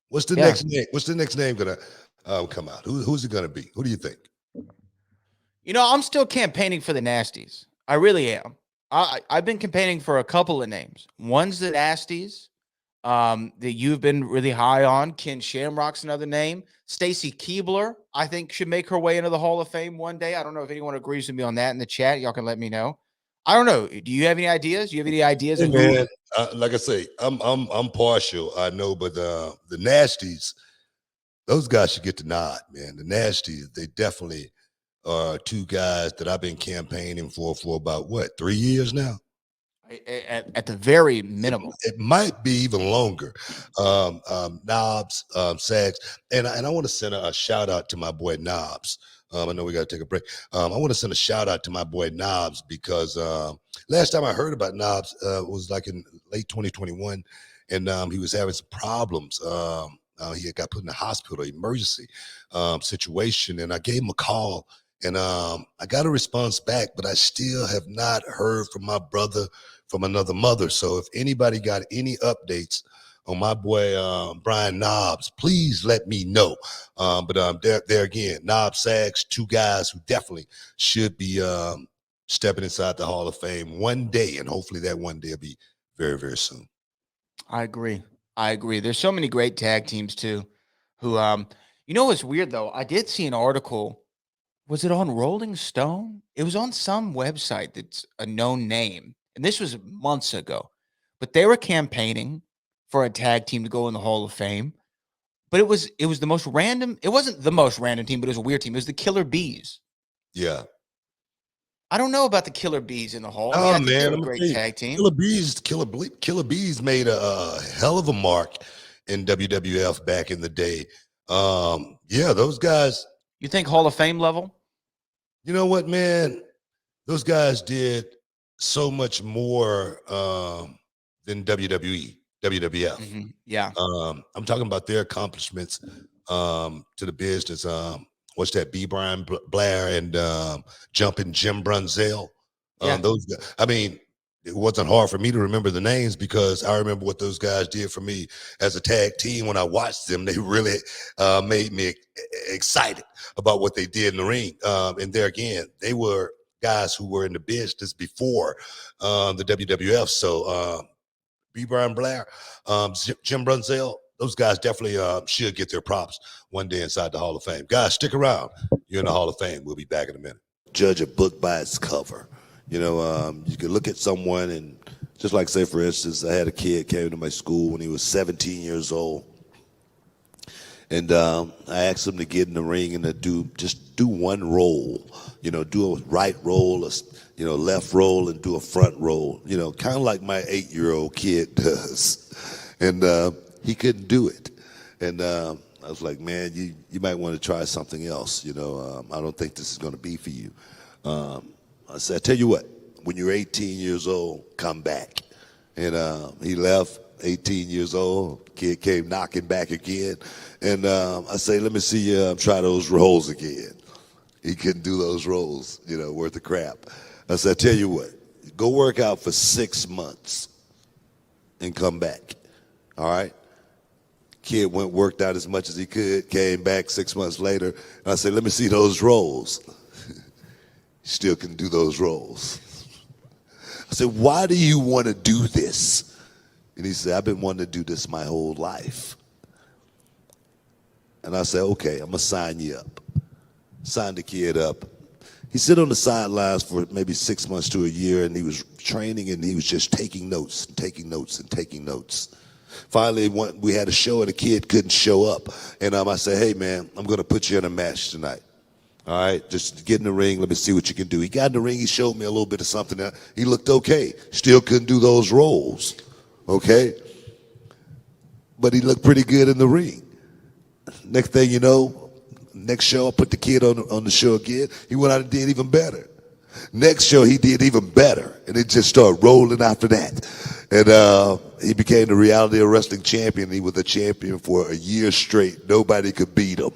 [SPEAKER 1] What's the next name? What's the next name gonna come out? Who's it gonna be? Who do you think?
[SPEAKER 2] I'm still campaigning for the Nasties. I really am. I've been campaigning for a couple of names. One's the Nasties, that you've been really high on. Ken Shamrock's another name. Stacy Keibler, I think, should make her way into the Hall of Fame one day. I don't know if anyone agrees with me on that in the chat. Y'all can let me know. I don't know. Do you have any ideas? Do you have any ideas?
[SPEAKER 1] Hey, man, like I say, I'm partial. I know, but the Nasties, those guys should get the nod, man. The Nasties, they definitely are two guys that I've been campaigning for about 3 years now.
[SPEAKER 2] At the very minimum,
[SPEAKER 1] it might be even longer. Knobs, Sags, and I want to send a shout out to my boy Knobs. I know we got to take a break. I want to send a shout out to my boy Knobs because last time I heard about Knobs was like in late 2021, and he was having some problems. He had got put in the hospital, emergency situation, and I gave him a call. And I got a response back, but I still have not heard from my brother from another mother. So if anybody got any updates on my boy Brian Knobs, please let me know. But there again, Knobs, Sags, two guys who definitely should be stepping inside the Hall of Fame one day, and hopefully that one day will be very, very soon.
[SPEAKER 2] I agree. There's so many great tag teams too. Who what's weird though? I did see an article. Was it on Rolling Stone? It was on some website that's a known name. And this was months ago. But they were campaigning for a tag team to go in the Hall of Fame. But it was the most random. It wasn't the most random team, but it was a weird team. It was the Killer Bees.
[SPEAKER 1] Yeah.
[SPEAKER 2] I don't know about the Killer Bees in the Hall.
[SPEAKER 1] Oh,
[SPEAKER 2] I mean,
[SPEAKER 1] man.
[SPEAKER 2] they're a great tag team.
[SPEAKER 1] Killer Bees made a hell of a mark in WWF back in the day. Yeah, those guys.
[SPEAKER 2] You think Hall of Fame level?
[SPEAKER 1] You know what, man? Those guys did so much more than WWE, WWF.
[SPEAKER 2] Mm-hmm. Yeah.
[SPEAKER 1] I'm talking about their accomplishments to the business. What's that? B. Brian Blair and Jumping Jim Brunzell. Those guys. I mean, it wasn't hard for me to remember the names because I remember what those guys did for me as a tag team. When I watched them, they really made me excited about what they did in the ring. And there again, they were guys who were in the business before the WWF. So B. Brian Blair, Jim Brunzell, those guys definitely should get their props one day inside the Hall of Fame. Guys, stick around. You're in the Hall of Fame. We'll be back in a minute. Judge a book by its cover. You can look at someone and just like, say, for instance, I had a kid came to my school when he was 17 years old. And I asked him to get in the ring and to do one roll, do a right roll, a left roll, and do a front roll, kind of like my 8-year-old kid does. And he couldn't do it. And I was like, man, you might want to try something else. I don't think this is going to be for you. I said, I tell you what, when you're 18 years old, come back. And he left, 18 years old. Kid came knocking back again. And I say, let me see you try those rolls again. He couldn't do those rolls, worth of crap. I said, I tell you what, go work out for 6 months and come back. All right? Kid worked out as much as he could, came back 6 months later. And I said, let me see those rolls. Still can do those rolls. I said, why do you want to do this? And he said, I've been wanting to do this my whole life. And I said, okay, I'm going to sign you up. Signed the kid up. He sat on the sidelines for maybe 6 months to a year, and he was training, and he was just taking notes and taking notes and taking notes. Finally, we had a show, and the kid couldn't show up. And I said, hey, man, I'm going to put you in a match tonight. All right, just get in the ring. Let me see what you can do. He got in the ring. He showed me a little bit of something. He looked okay. Still couldn't do those rolls, okay? But he looked pretty good in the ring. Next thing you know, next show, I put the kid on the show again. He went out and did even better. Next show, he did even better. And it just started rolling after that. And he became the Reality of Wrestling champion. He was the champion for a year straight. Nobody could beat him.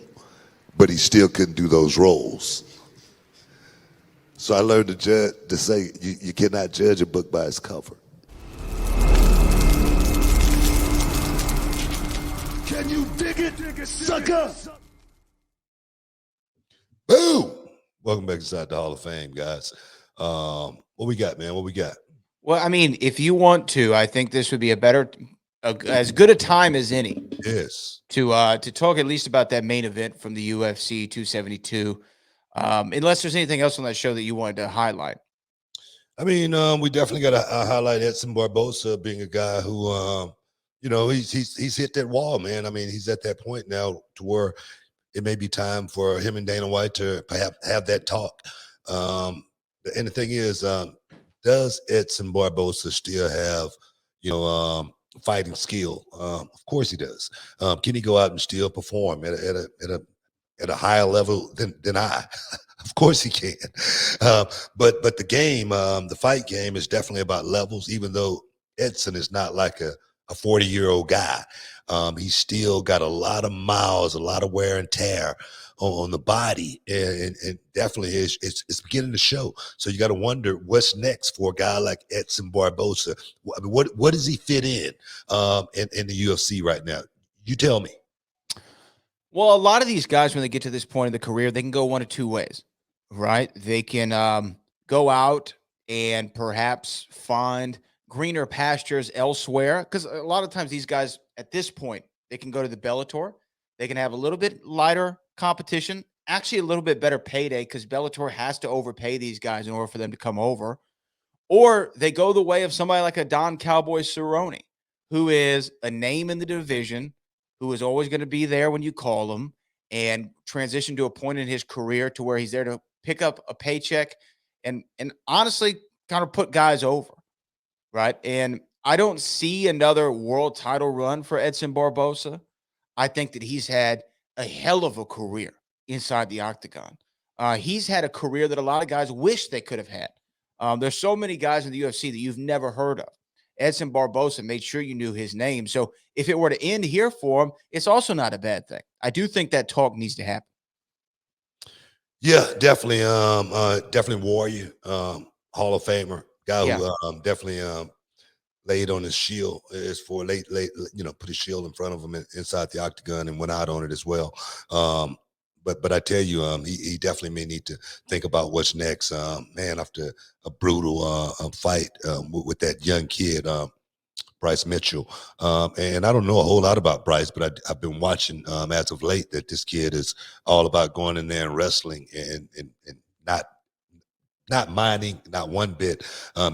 [SPEAKER 1] But he still couldn't do those roles. So I learned to say you cannot judge a book by its cover. Can you dig it, sucker? Boom! Welcome back inside the Hall of Fame, guys. What we got, man? What we got?
[SPEAKER 2] Well, I mean, if you want to, I think this would be as good a time as any.
[SPEAKER 1] Yes.
[SPEAKER 2] To talk at least about that main event from the UFC 272. Unless there's anything else on that show that you wanted to highlight.
[SPEAKER 1] I mean, we definitely got to highlight Edson Barbosa being a guy who, he's hit that wall, man. I mean, he's at that point now to where it may be time for him and Dana White to perhaps have that talk. And the thing is, does Edson Barbosa still have, fighting skill? Of course he does. Can he go out and still perform at a higher level than I? Of course he can. But the game, the fight game is definitely about levels, even though Edson is not like a 40-year-old guy. He's still got a lot of miles, a lot of wear and tear on the body, and definitely it's beginning to show. So you got to wonder what's next for a guy like Edson Barbosa. I mean, what does he fit in the UFC right now? You tell me.
[SPEAKER 2] Well, a lot of these guys, when they get to this point in the career, they can go one of two ways, right? They can go out and perhaps find greener pastures elsewhere, because a lot of times these guys at this point, they can go to the Bellator. They can have a little bit lighter competition, actually a little bit better payday, because Bellator has to overpay these guys in order for them to come over. Or they go the way of somebody like a Don Cowboy Cerrone, who is a name in the division, who is always going to be there when you call him, and transition to a point in his career to where he's there to pick up a paycheck and honestly kind of put guys over, right? And I don't see another world title run for Edson Barbosa. I think that he's had a hell of a career inside the octagon. He's had a career that a lot of guys wish they could have had. There's so many guys in the UFC that you've never heard of. Edson Barbosa made sure you knew his name. So if it were to end here for him, it's also not a bad thing. I do think that talk needs to happen.
[SPEAKER 1] Yeah, definitely. Definitely warrior, Hall of Famer, guy who definitely laid on his shield as for late, put his shield in front of him inside the octagon and went out on it as well. But I tell you, he definitely may need to think about what's next. Man, after a brutal fight with that young kid, Bryce Mitchell. And I don't know a whole lot about Bryce, but I've been watching as of late that this kid is all about going in there and wrestling and not minding, not one bit,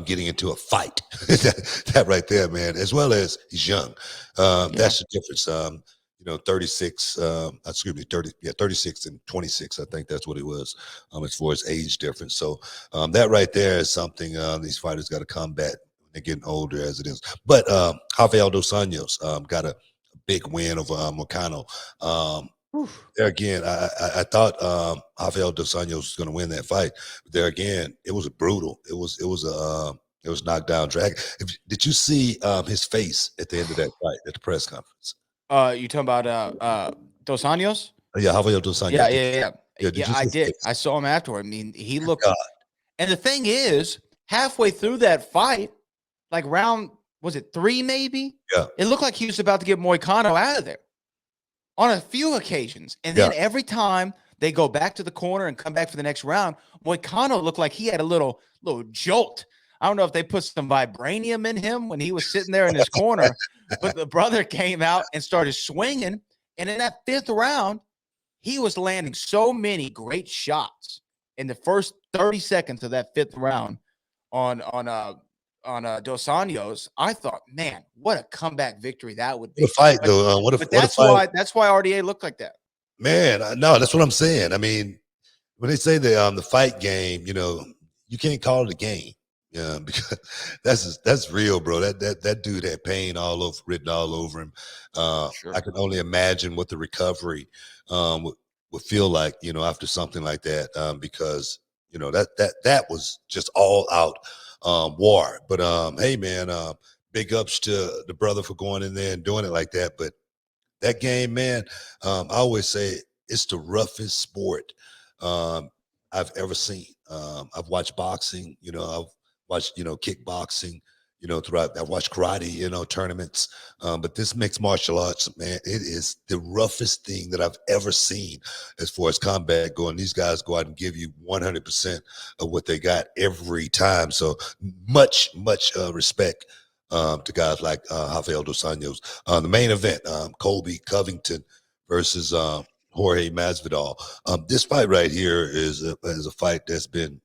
[SPEAKER 1] getting into a fight. that right there, man, as well as he's young. That's the difference. 36, 36 and 26. I think that's what it was as far as age difference. So that right there is something these fighters got to combat when they're getting older as it is. But Rafael Dos Anjos got a big win over Moicano. There again, I thought Rafael dos Anjos was going to win that fight. But there again, it was brutal. It was knockdown drag. Did you see his face at the end of that fight at the press conference?
[SPEAKER 2] You talking about Dos Anjos?
[SPEAKER 1] Yeah, Rafael dos Anjos.
[SPEAKER 2] Yeah, I did. I saw him afterward. I mean, he looked. And the thing is, halfway through that fight, like round, was it 3 maybe?
[SPEAKER 1] Yeah.
[SPEAKER 2] It looked like he was about to get Moicano out of there on a few occasions. And then every time they go back to the corner and come back for the next round, Moicano looked like he had a little jolt. I don't know if they put some vibranium in him when he was sitting there in his corner, but the brother came out and started swinging. And in that 5th round, he was landing so many great shots in the first 30 seconds of that 5th round on Dos Anjos. I thought, man, what a comeback victory that would be.
[SPEAKER 1] What a fight, though.
[SPEAKER 2] That's why RDA looked like that.
[SPEAKER 1] Man, no, that's what I'm saying. I mean, when they say the fight game, you can't call it a game. Yeah, because that's real, bro. That dude had pain written all over him.
[SPEAKER 2] Sure.
[SPEAKER 1] I can only imagine what the recovery would feel like, after something like that, because that was just all out war. But hey, man, big ups to the brother for going in there and doing it like that. But that game, man, I always say it's the roughest sport I've ever seen. I've watched boxing, I've watched, kickboxing, throughout. I watched karate, tournaments. But this mixed martial arts, man, it is the roughest thing that I've ever seen as far as combat going. These guys go out and give you 100% of what they got every time. So much respect to guys like Rafael dos Anjos. The main event, Colby Covington versus Jorge Masvidal. This fight right here is a fight that's been,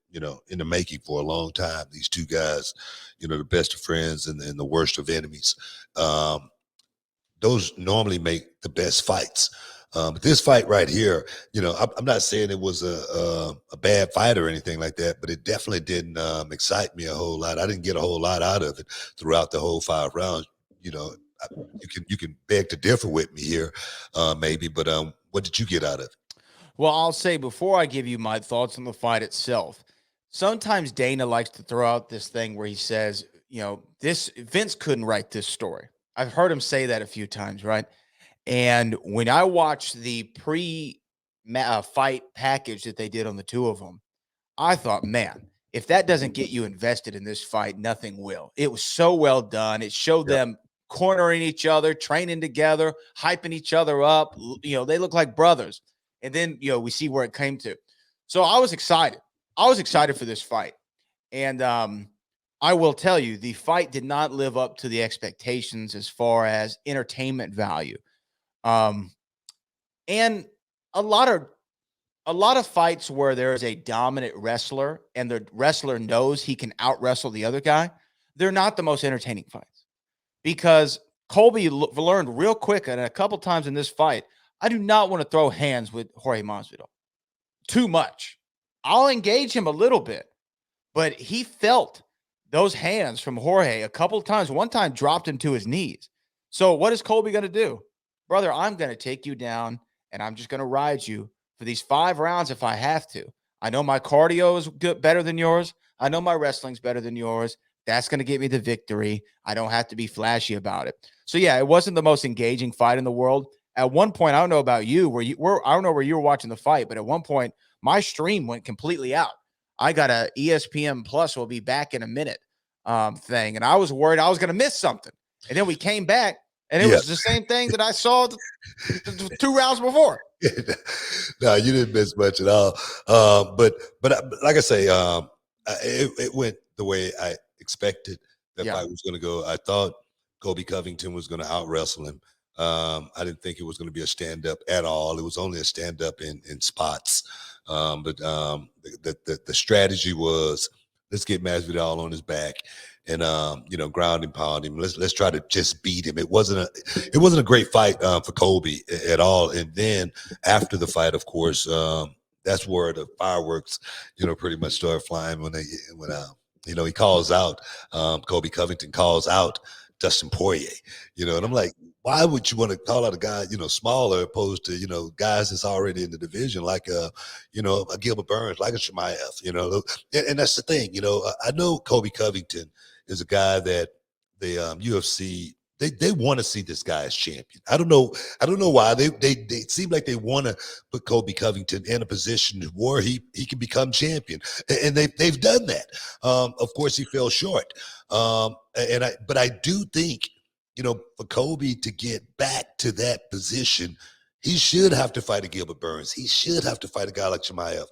[SPEAKER 1] in the making for a long time. These two guys, the best of friends and the worst of enemies. Those normally make the best fights. But this fight right here, I'm not saying it was a bad fight or anything like that, but it definitely didn't excite me a whole lot. I didn't get a whole lot out of it throughout the whole 5 rounds. You can beg to differ with me here, maybe, but what did you get out of it?
[SPEAKER 2] Well, I'll say before I give you my thoughts on the fight itself, sometimes Dana likes to throw out this thing where he says, this Vince couldn't write this story. I've heard him say that a few times, right? And when I watched the pre-fight package that they did on the two of them, I thought, man, if that doesn't get you invested in this fight, nothing will. It was so well done. It showed them cornering each other, training together, hyping each other up. They look like brothers. And then, we see where it came to. So I was excited. I was excited for this fight. And I will tell you, the fight did not live up to the expectations as far as entertainment value. And a lot of fights where there is a dominant wrestler and the wrestler knows he can out wrestle the other guy, they're not the most entertaining fights, because Colby learned real quick and a couple times in this fight, I do not want to throw hands with Jorge Masvidal too much. I'll engage him a little bit, but he felt those hands from Jorge a couple of times. One time dropped him to his knees. So what is Colby going to do? Brother, I'm going to take you down and I'm just going to ride you for these 5 rounds if I have to. I know my cardio is better than yours. I know my wrestling's better than yours. That's going to get me the victory. I don't have to be flashy about it. So yeah, it wasn't the most engaging fight in the world. At one point, I don't know about you, I don't know where you were watching the fight, but at one point, my stream went completely out. I got a ESPN Plus will be back in a minute thing, and I was worried I was going to miss something. And then we came back, and it was the same thing that I saw the 2 rounds before.
[SPEAKER 1] No, you didn't miss much at all. But like I say, it went the way I expected that fight was going to go. I thought Colby Covington was going to out wrestle him. I didn't think it was going to be a stand-up at all. It was only a stand-up in spots. But the strategy was, let's get Masvidal on his back and ground and pound him. Let's try to just beat him. It wasn't a great fight for Colby at all. And then after the fight, of course, that's where the fireworks, pretty much started flying when he calls out, Colby Covington calls out Dustin Poirier, and I'm like, why would you want to call out a guy, smaller opposed to, guys that's already in the division, like, a Gilbert Burns, like a Shemaev, and that's the thing, I know Kobe Covington is a guy that the UFC, they want to see this guy as champion. I don't know why they seem like they want to put Kobe Covington in a position where he can become champion, and they've done that. Of course, he fell short, but I do think, for Kobe to get back to that position, he should have to fight a Gilbert Burns. He should have to fight a guy like Shemaev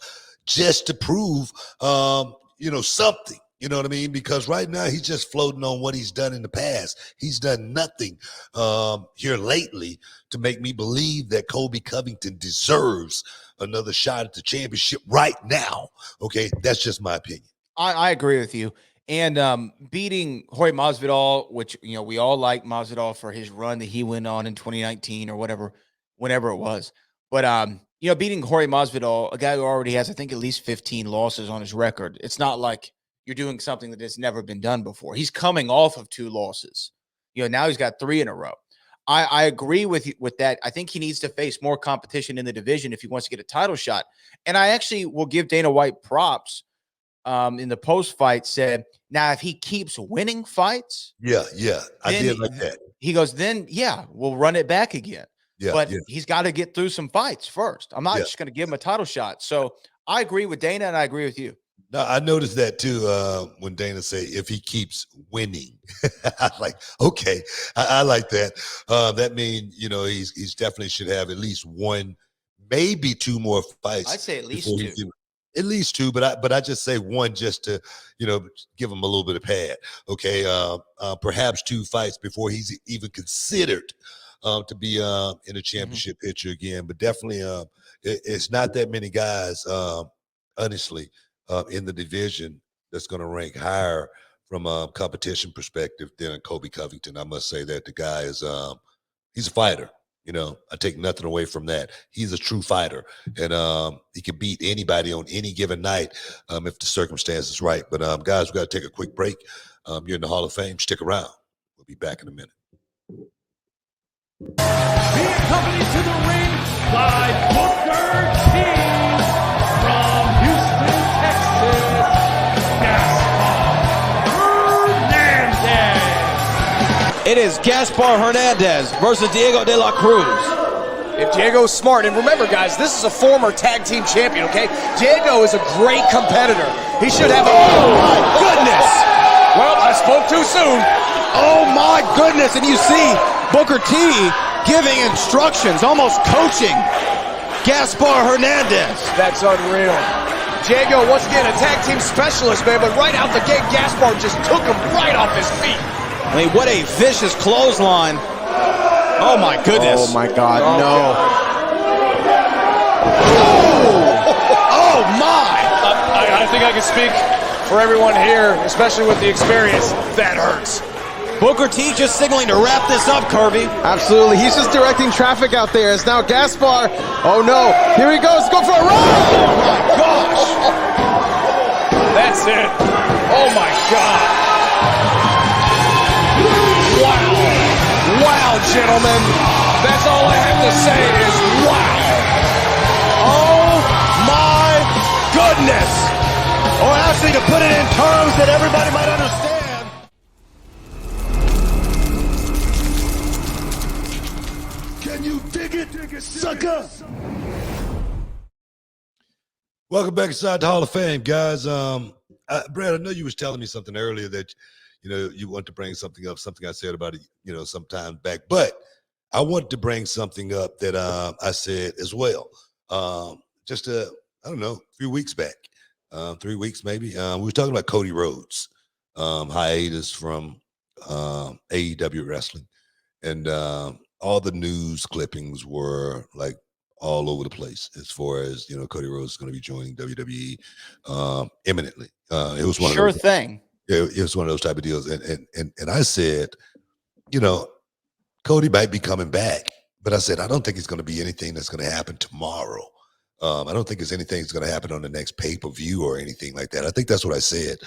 [SPEAKER 1] just to prove, something. You know what I mean? Because right now he's just floating on what he's done in the past. He's done nothing here lately to make me believe that Kobe Covington deserves another shot at the championship right now. Okay, that's just my opinion.
[SPEAKER 2] I agree with you. And beating Jorge Masvidal, which, we all like Masvidal for his run that he went on in 2019 or whenever it was. But, beating Jorge Masvidal, a guy who already has, I think, at least 15 losses on his record. It's not like you're doing something that has never been done before. He's coming off of 2 losses. Now he's got 3 in a row. I agree with that. I think he needs to face more competition in the division if he wants to get a title shot. And I actually will give Dana White props. In the post-fight said, now if he keeps winning fights,
[SPEAKER 1] I did like that.
[SPEAKER 2] He goes, then we'll run it back again. But he's got to get through some fights first. I'm not just going to give him a title shot. So I agree with Dana, and I agree with you.
[SPEAKER 1] No, I noticed that too when Dana said if he keeps winning. I like, okay, I like that. That means he's definitely should have at least 1, maybe 2 more fights.
[SPEAKER 2] I'd say at least 2.
[SPEAKER 1] At least 2, but I just say 1 just to give him a little bit of pad. Okay, perhaps 2 fights before he's even considered to be in a championship picture again. But definitely, it's not that many guys, honestly, in the division that's going to rank higher from a competition perspective than Kobe Covington. I must say that the guy is he's a fighter. I take nothing away from that. He's a true fighter, and he can beat anybody on any given night if the circumstance is right. But guys, we got to take a quick break. You're in the Hall of Fame. Stick around. We'll be back in a minute.
[SPEAKER 8] Being accompanied to the ring by Booker T from Houston, Texas, Hernandez.
[SPEAKER 9] It is Gaspar Hernandez versus Diego de la Cruz.
[SPEAKER 10] If Diego's smart, and remember, guys, this is a former tag team champion, okay? Diego is a great competitor. He should have a... Oh, my goodness!
[SPEAKER 9] Well, I spoke too soon. Oh, my goodness. And you see Booker T giving instructions, almost coaching Gaspar Hernandez.
[SPEAKER 10] That's unreal. Diego, once again, a tag team specialist, man, but right out the gate, Gaspar just took him right off his feet.
[SPEAKER 9] I mean, what a vicious clothesline. Oh, my goodness.
[SPEAKER 10] Oh, my God, no.
[SPEAKER 9] Oh, my.
[SPEAKER 10] I think I can speak for everyone here, especially with the experience. That hurts.
[SPEAKER 9] Booker T just signaling to wrap this up, Kirby.
[SPEAKER 10] Absolutely. He's just directing traffic out there. It's now Gaspar. Oh, no. Here he goes. Go for a run.
[SPEAKER 9] Oh, my gosh.
[SPEAKER 10] That's it. Oh, my God. Wow. Wow, gentlemen. That's all I have to say is wow.
[SPEAKER 9] Oh, my goodness. Or actually, to put it in terms that everybody might understand.
[SPEAKER 1] Can you dig it, sucker? Welcome back inside the Hall of Fame, guys. Brad, I know you was telling me something earlier that you want to bring something up, something I said about it, some time back. But I want to bring something up that I said as well. Just I don't know, a few weeks back, 3 weeks maybe. We were talking about Cody Rhodes, hiatus from AEW Wrestling, and all the news clippings were like all over the place as far as Cody Rhodes is going to be joining WWE imminently. It was one
[SPEAKER 2] sure
[SPEAKER 1] of those,
[SPEAKER 2] thing.
[SPEAKER 1] It was one of those type of deals, and I said, Cody might be coming back, but I said I don't think it's going to be anything that's going to happen tomorrow. I don't think there's anything that's going to happen on the next pay-per-view or anything like that. I think that's what I said.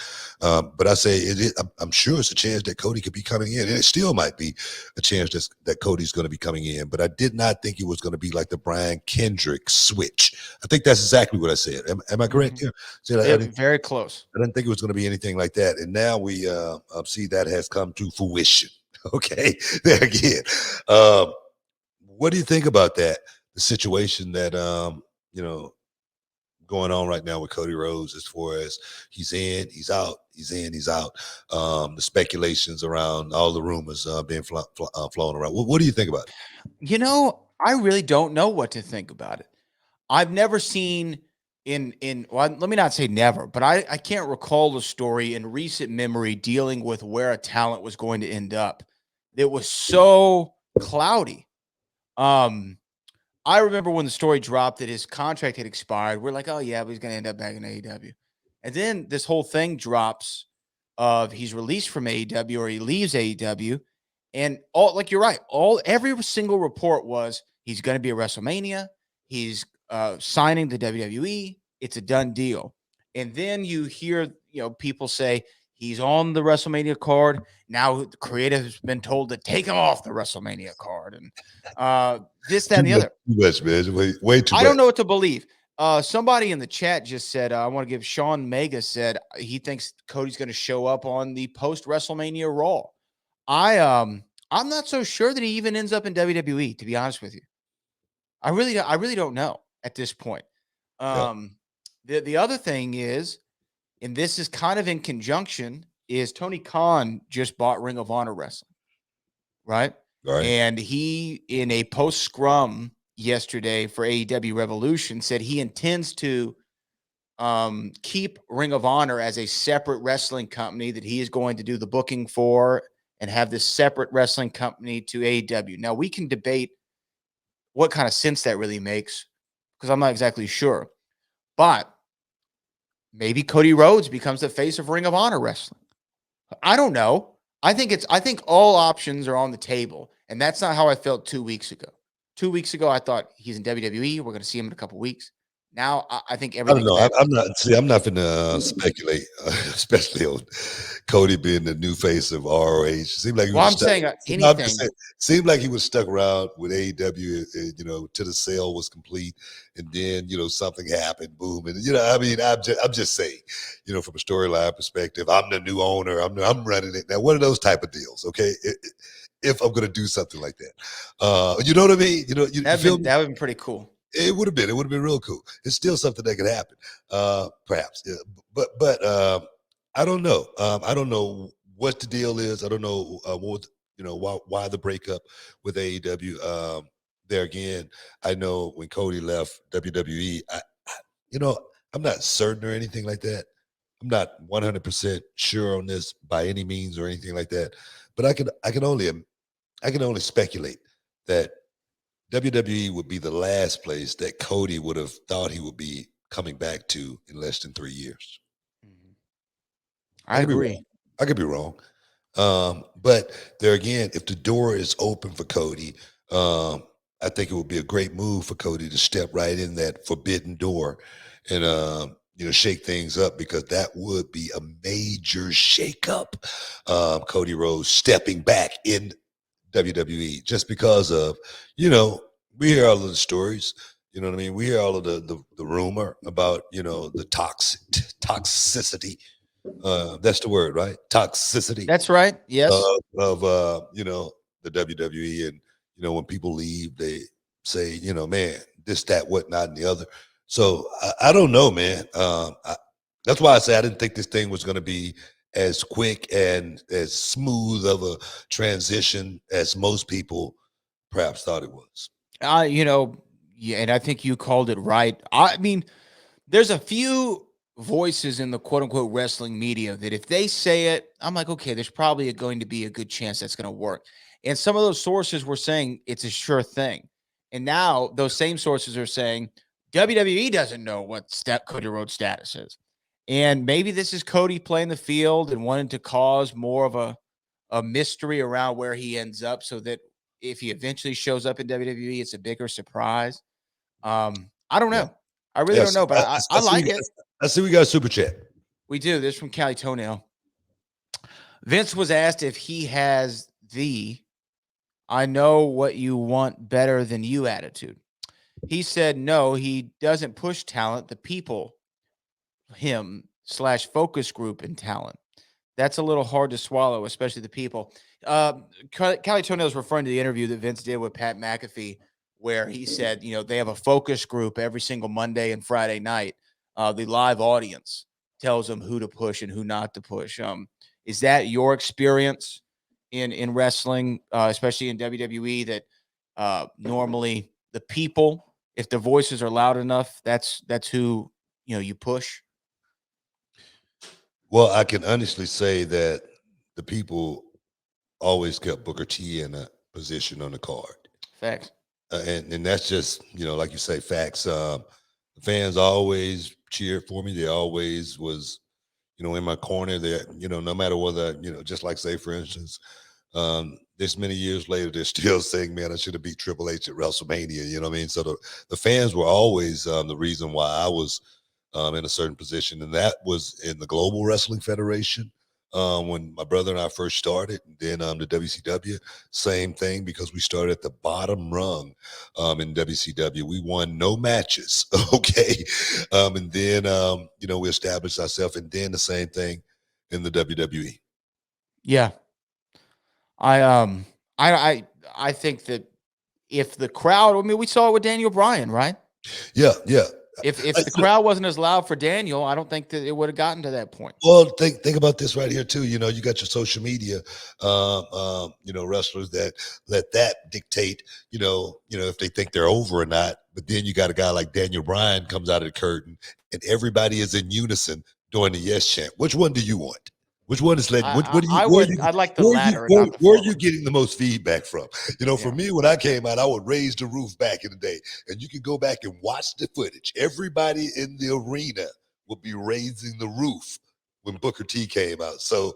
[SPEAKER 1] But I say I'm sure it's a chance that Cody could be coming in. And it still might be a chance that Cody's going to be coming in. But I did not think it was going to be like the Brian Kendrick switch. I think that's exactly what I said. Am I correct here?
[SPEAKER 2] Very close.
[SPEAKER 1] I didn't think it was going to be anything like that. And now we see that has come to fruition. Okay, there again. What do you think about that? The situation that going on right now with Cody Rhodes, as far as he's in, he's out, he's in, he's out. The speculations around all the rumors being flown around. What do you think about it?
[SPEAKER 2] I really don't know what to think about it. I've never seen well, let me not say never, but I can't recall a story in recent memory dealing with where a talent was going to end up. It was so cloudy. I remember when the story dropped that his contract had expired. We're like, oh yeah, but he's going to end up back in AEW. And then this whole thing drops of he's released from AEW or he leaves AEW. And you're right. Every single report was he's going to be at WrestleMania. He's signing the WWE. It's a done deal. And then you hear, people say he's on the WrestleMania card. Now the creative has been told to take him off the WrestleMania card. And this, that, and the other.
[SPEAKER 1] Too much, man. Way too much.
[SPEAKER 2] I don't know what to believe. Somebody in the chat just said, I want to give Sean Mega said he thinks Cody's going to show up on the post WrestleMania Raw. I'm not so sure that he even ends up in WWE, to be honest with you. I really don't know at this point. The other thing is, and this is kind of in conjunction, is Tony Khan just bought Ring of Honor Wrestling, right? And he, in a post scrum yesterday for AEW Revolution, said he intends to keep Ring of Honor as a separate wrestling company that he is going to do the booking for and have this separate wrestling company to AEW. Now, we can debate what kind of sense that really makes, because I'm not exactly sure. But maybe Cody Rhodes becomes the face of Ring of Honor Wrestling. I don't know. I think all options are on the table, and that's not how I felt 2 weeks ago. 2 weeks ago, I thought he's in WWE. We're going to see him in a couple weeks. Now, I think everything.
[SPEAKER 1] I don't know. I'm not going to speculate, especially on Cody being the new face of ROH. Seemed like anything. Seemed like he was stuck around with AEW, till the sale was complete, and then something happened, boom, and I'm just saying, from a storyline perspective, I'm the new owner. I'm running it now. One of those type of deals, okay. If I'm going to do something like that, you know what I mean? That
[SPEAKER 2] would be pretty cool.
[SPEAKER 1] It would have been real cool. It's still something that could happen, perhaps. Yeah. But I don't know. I don't know what the deal is. I don't know why the breakup with AEW. There again, I know when Cody left WWE, I'm not certain or anything like that. I'm not 100% sure on this by any means or anything like that. But I can only speculate that WWE would be the last place that Cody would have thought he would be coming back to in less than 3 years.
[SPEAKER 2] I agree.
[SPEAKER 1] I could be wrong. But there again, if the door is open for Cody, I think it would be a great move for Cody to step right in that forbidden door and shake things up, because that would be a major shakeup. Cody Rhodes stepping back in WWE, just because of, we hear all of the stories, you know what I mean? We hear all of the rumor about, the toxicity. That's the word, right? Toxicity.
[SPEAKER 2] That's right. Yes.
[SPEAKER 1] Of the WWE, and when people leave, they say, man, this, that, whatnot, and the other. So I don't know, man. That's why I say I didn't think this thing was going to be as quick and as smooth of a transition as most people perhaps thought it was.
[SPEAKER 2] Yeah, and I think you called it right. I mean, there's a few voices in the quote unquote wrestling media that if they say it, I'm like, okay, there's probably going to be a good chance that's going to work. And some of those sources were saying it's a sure thing. And now those same sources are saying WWE doesn't know what Cody Rhodes' status is. And maybe this is Cody playing the field and wanting to cause more of a mystery around where he ends up, so that if he eventually shows up in WWE, it's a bigger surprise. I don't know. I really don't know, but I like it.
[SPEAKER 1] I see we got a super chat.
[SPEAKER 2] We do. This is from Cali Toenail. Vince was asked if he has the "I know what you want better than you" attitude. He said no, he doesn't push talent. The people, him/focus group and talent. That's a little hard to swallow, especially the people. Cali Toenail is referring to the interview that Vince did with Pat McAfee, where he said, they have a focus group every single Monday and Friday night. The live audience tells them who to push and who not to push. Is that your experience in wrestling, especially in WWE, that normally the people, if the voices are loud enough, that's who you push?
[SPEAKER 1] Well, I can honestly say that the people always kept Booker T in a position on the card.
[SPEAKER 2] Facts.
[SPEAKER 1] And that's just, like you say, facts. The fans always cheered for me. They always was, in my corner. They, no matter whether, just like, say, for instance, this many years later, they're still saying, man, I should have beat Triple H at WrestleMania. You know what I mean? So the fans were always the reason why I was in a certain position. And that was in the Global Wrestling Federation. When my brother and I first started, then the WCW, same thing, because we started at the bottom rung in WCW. We won no matches, okay? And then, we established ourselves, and then the same thing in the WWE.
[SPEAKER 2] Yeah. I think that if the crowd, we saw it with Daniel Bryan, right?
[SPEAKER 1] Yeah.
[SPEAKER 2] If the crowd wasn't as loud for Daniel, I don't think that it would have gotten to that point.
[SPEAKER 1] Well, think about this right here too. You got your social media, wrestlers that let that dictate, if they think they're over or not. But then you got a guy like Daniel Bryan comes out of the curtain, and everybody is in unison doing the yes chant. Which one do you want? Which one is letting?
[SPEAKER 2] I'd like the latter.
[SPEAKER 1] Where are you getting the most feedback from? For me, when I came out, I would raise the roof back in the day, and you can go back and watch the footage. Everybody in the arena would be raising the roof when Booker T came out. So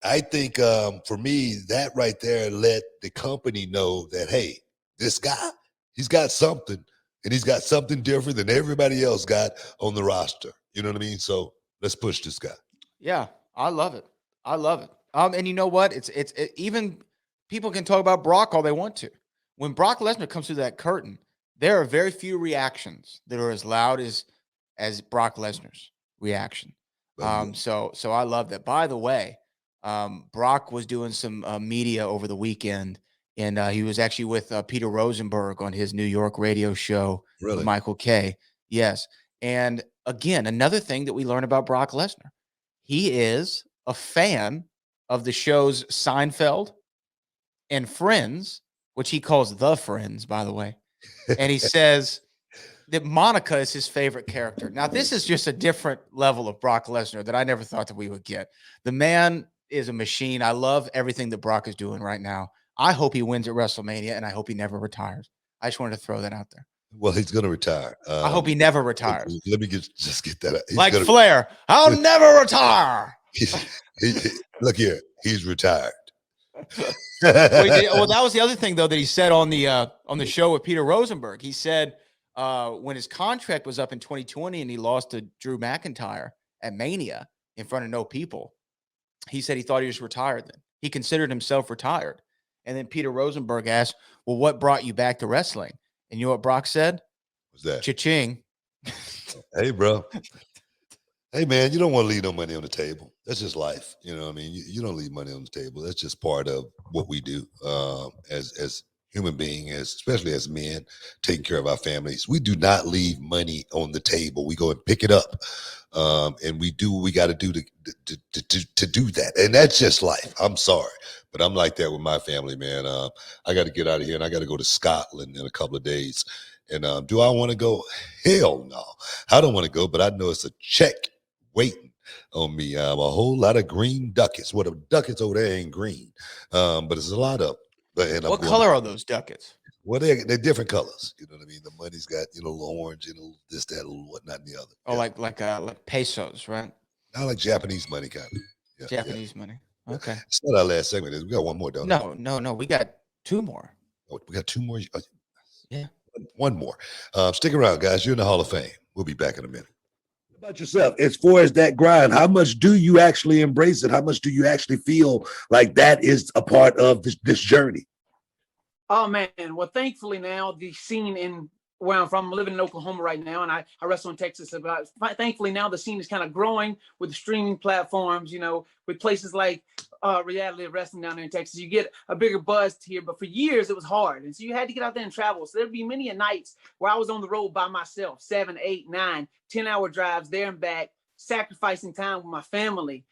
[SPEAKER 1] I think for me, that right there let the company know that, hey, this guy, he's got something, and he's got something different than everybody else got on the roster. You know what I mean? So let's push this guy.
[SPEAKER 2] Yeah. I love it. And you know what? It's even people can talk about Brock all they want to. When Brock Lesnar comes through that curtain, there are very few reactions that are as loud as Brock Lesnar's reaction. So I love that. By the way, Brock was doing some media over the weekend, and he was actually with Peter Rosenberg on his New York radio show.
[SPEAKER 1] Really?
[SPEAKER 2] With Michael Kay. Yes. And again, another thing that we learn about Brock Lesnar. He is a fan of the shows Seinfeld and Friends, which he calls the Friends, by the way. And he says that Monica is his favorite character. Now, this is just a different level of Brock Lesnar that I never thought that we would get. The man is a machine. I love everything that Brock is doing right now. I hope he wins at WrestleMania, and I hope he never retires. I just wanted to throw that out there.
[SPEAKER 1] Well, he's going to retire.
[SPEAKER 2] I hope he never retires.
[SPEAKER 1] Let me just get that out.
[SPEAKER 2] Like Flair, I'll never retire.
[SPEAKER 1] Look here, he's retired.
[SPEAKER 2] Well, that was the other thing, though, that he said on the show with Peter Rosenberg. He said when his contract was up in 2020 and he lost to Drew McIntyre at Mania in front of no people, he said he thought he was retired then. He considered himself retired. And then Peter Rosenberg asked, well, what brought you back to wrestling? And you know what Brock said?
[SPEAKER 1] What's that?
[SPEAKER 2] Cha-ching.
[SPEAKER 1] Hey, bro. Hey, man, you don't want to leave no money on the table. That's just life. You know what I mean? You don't leave money on the table. That's just part of what we do as human beings, especially as men, taking care of our families. We do not leave money on the table. We go and pick it up. And we do what we got to do to do that. And that's just life. I'm sorry. But I'm like that with my family, man. I got to get out of here, and I got to go to Scotland in a couple of days. And do I want to go? Hell no. I don't want to go, but I know it's a check waiting on me. A whole lot of green ducats. Well, the ducats over there ain't green, but it's a lot of them.
[SPEAKER 2] What color are those ducats?
[SPEAKER 1] Well, they're different colors. You know what I mean? The money's got, a little orange, this, that, a little whatnot, and the other.
[SPEAKER 2] Oh, yeah. like pesos, right?
[SPEAKER 1] Not like Japanese money, kind of. Yeah,
[SPEAKER 2] Japanese money. Okay.
[SPEAKER 1] It's not our last segment. We got one more, don't we?
[SPEAKER 2] No. We got two more.
[SPEAKER 1] Oh, we got two more?
[SPEAKER 2] Yeah.
[SPEAKER 1] One more. Stick around, guys. You're in the Hall of Fame. We'll be back in a minute.
[SPEAKER 11] About yourself, as far as that grind, how much do you actually embrace it? How much do you actually feel like that is a part of this journey?
[SPEAKER 12] Oh man, well, thankfully now the scene in where I'm from, I'm living in Oklahoma right now, and I wrestle in Texas. Thankfully now the scene is kind of growing with the streaming platforms, with places like Reality of Wrestling down there in Texas. You get a bigger buzz here, but for years it was hard, and so you had to get out there and travel. So there'd be many a nights where I was on the road by myself, 7, 8, 9, 10-hour drives there and back, sacrificing time with my family,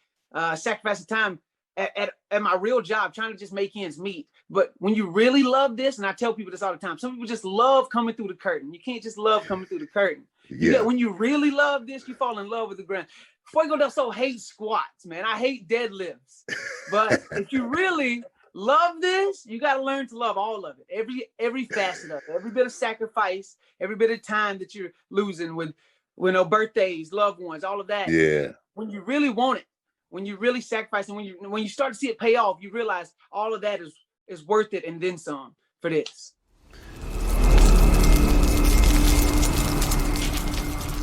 [SPEAKER 12] sacrificing time at my real job, trying to just make ends meet. But when you really love this, and I tell people this all the time, some people just love coming through the curtain. You can't just love coming through the curtain.
[SPEAKER 11] Yeah.
[SPEAKER 12] When you really love this, you fall in love with the ground. Before I go down, so hate squats, man. I hate deadlifts. But if you really love this, you got to learn to love all of it. Every facet of it, every bit of sacrifice, every bit of time that you're losing with birthdays, loved ones, all of that.
[SPEAKER 11] Yeah.
[SPEAKER 12] When you really want it, when you really sacrifice, and when you start to see it pay off, you realize all of that is worth it and then some for this.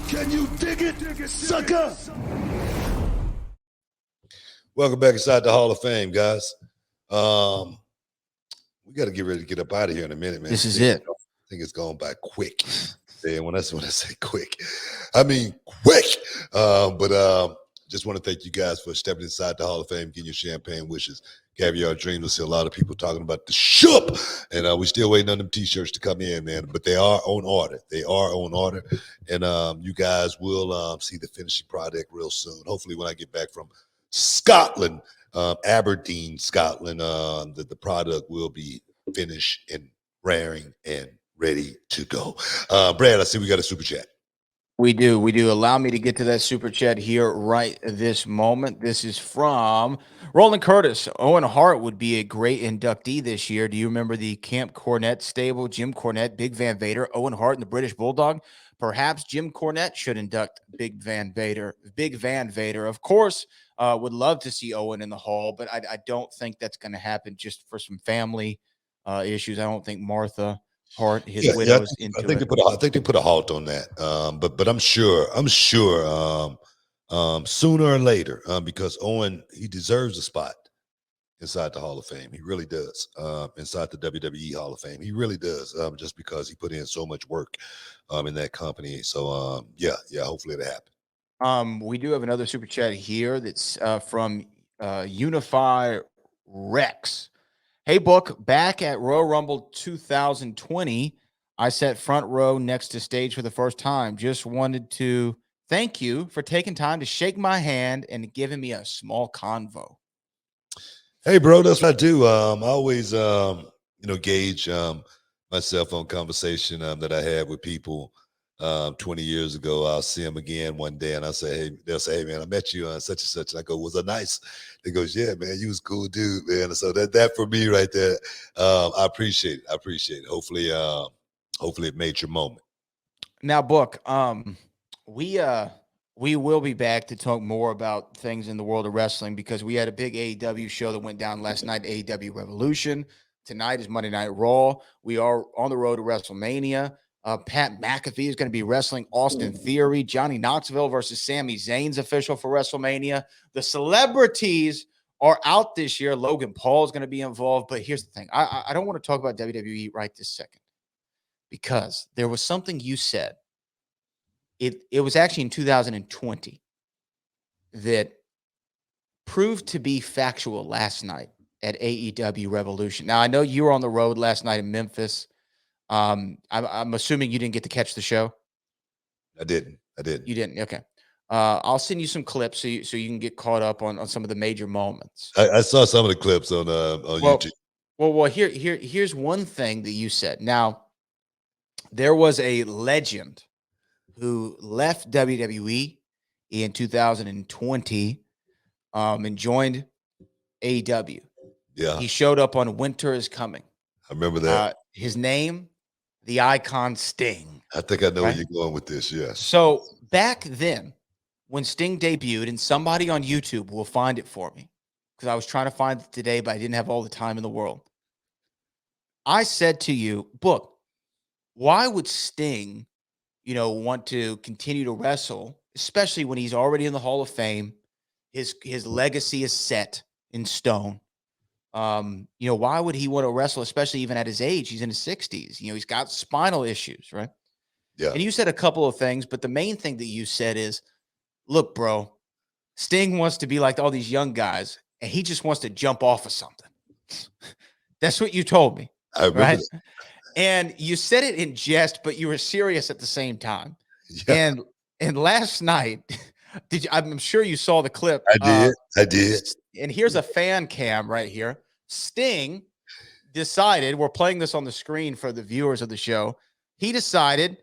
[SPEAKER 11] Can you dig it, sucker?
[SPEAKER 1] Welcome back inside the Hall of Fame, guys. We got to get ready to get up out of here in a minute, man.
[SPEAKER 2] This is it.
[SPEAKER 1] I think it's going by quick. And when I say quick, I mean quick. But just want to thank you guys for stepping inside the Hall of Fame, getting your champagne wishes, caviar dreams. We see a lot of people talking about the shop, and we still waiting on them T-shirts to come in, man. But they are on order. And you guys will see the finishing product real soon. Hopefully, when I get back from Scotland, Aberdeen, Scotland, the product will be finished and raring and ready to go. Brad, I see we got a super chat.
[SPEAKER 2] We do. Allow me to get to that super chat here right this moment. This is from Roland Curtis. Owen Hart would be a great inductee this year. Do you remember the Camp Cornette stable? Jim Cornette, Big Van Vader, Owen Hart, and the British Bulldog? Perhaps Jim Cornette should induct Big Van Vader. Of course, would love to see Owen in the Hall, but I don't think that's going to happen just for some family issues. I don't think Martha Hart, his widow, is into it.
[SPEAKER 1] I think they put a halt on that. But I'm sure sooner or later, because Owen, he deserves a spot inside the Hall of Fame. He really does. Inside the WWE Hall of Fame, he really does. Just because he put in so much work in that company. So yeah, hopefully it'll happen.
[SPEAKER 2] We do have another super chat here that's from Unify Rex. Hey, Book, back at Royal Rumble 2020, I sat front row next to stage for the first time. Just wanted to thank you for taking time to shake my hand and giving me a small convo.
[SPEAKER 1] Hey, bro, that's what I do. I always, gauge myself on conversation that I had with people 20 years ago. I'll see them again one day, and they'll say, hey, man, I met you on such and such. And I go, was it nice? They goes, yeah, man, you was a cool dude, man. And so that for me right there, I appreciate it. Hopefully it made your moment.
[SPEAKER 2] Now, Book, we will be back to talk more about things in the world of wrestling because we had a big AEW show that went down last night, AEW Revolution. Tonight is Monday Night Raw. We are on the road to WrestleMania. Pat McAfee is going to be wrestling Austin Theory. Johnny Knoxville versus Sami Zayn's official for WrestleMania. The celebrities are out this year. Logan Paul is going to be involved. But here's the thing. I don't want to talk about WWE right this second because there was something you said. It was actually in 2020 that proved to be factual last night at AEW Revolution. Now, I know you were on the road last night in Memphis. I'm assuming you didn't get to catch the show.
[SPEAKER 1] I didn't.
[SPEAKER 2] You didn't. Okay. I'll send you some clips so you can get caught up on some of the major moments.
[SPEAKER 1] I saw some of the clips on YouTube.
[SPEAKER 2] Well, here's one thing that you said. Now, there was a legend who left WWE in 2020 and joined AEW.
[SPEAKER 1] Yeah.
[SPEAKER 2] He showed up on Winter is Coming.
[SPEAKER 1] I remember that.
[SPEAKER 2] His name, the Icon Sting.
[SPEAKER 1] I think I know where you're going with this, yes.
[SPEAKER 2] So back then, when Sting debuted, and somebody on YouTube will find it for me, because I was trying to find it today, but I didn't have all the time in the world. I said to you, Book, why would Sting want to continue to wrestle, especially when he's already in the Hall of Fame. His legacy is set in stone. Why would he want to wrestle, especially even at his age? He's in his 60s. He's got spinal issues, right?
[SPEAKER 1] Yeah.
[SPEAKER 2] And you said a couple of things, but the main thing that you said is, look, bro, Sting wants to be like all these young guys, and he just wants to jump off of something. That's what you told me, right?
[SPEAKER 1] That.
[SPEAKER 2] And you said it in jest, but you were serious at the same time.
[SPEAKER 1] Yeah.
[SPEAKER 2] And last night, I'm sure you saw the clip.
[SPEAKER 1] I did.
[SPEAKER 2] And here's a fan cam right here. Sting decided, we're playing this on the screen for the viewers of the show. He decided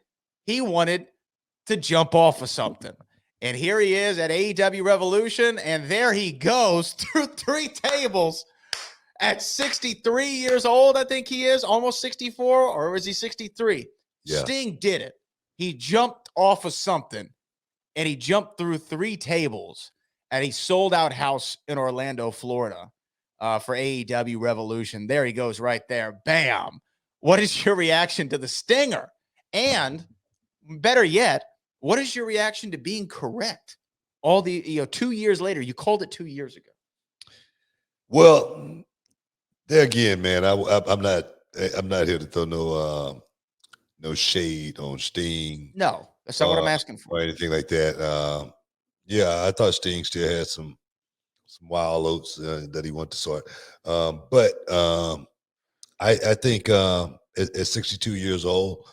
[SPEAKER 2] he wanted to jump off of something. And here he is at AEW Revolution, and there he goes through 3 tables at 63 years old. I think he is almost 64, or is he 63?
[SPEAKER 1] Yeah.
[SPEAKER 2] Sting did it. He jumped off of something, and he jumped through 3 tables at a sold-out house in Orlando, Florida, for AEW Revolution. There he goes right there. Bam. What is your reaction to the Stinger? And better yet, what is your reaction to being correct? All the 2 years later, you called it 2 years ago.
[SPEAKER 1] Well, there again, man, I'm not here to throw no shade on Sting.
[SPEAKER 2] No, that's not what I'm asking for.
[SPEAKER 1] Or anything like that. Yeah, I thought Sting still had some wild oats that he wanted to sort. But I think at 62 years old,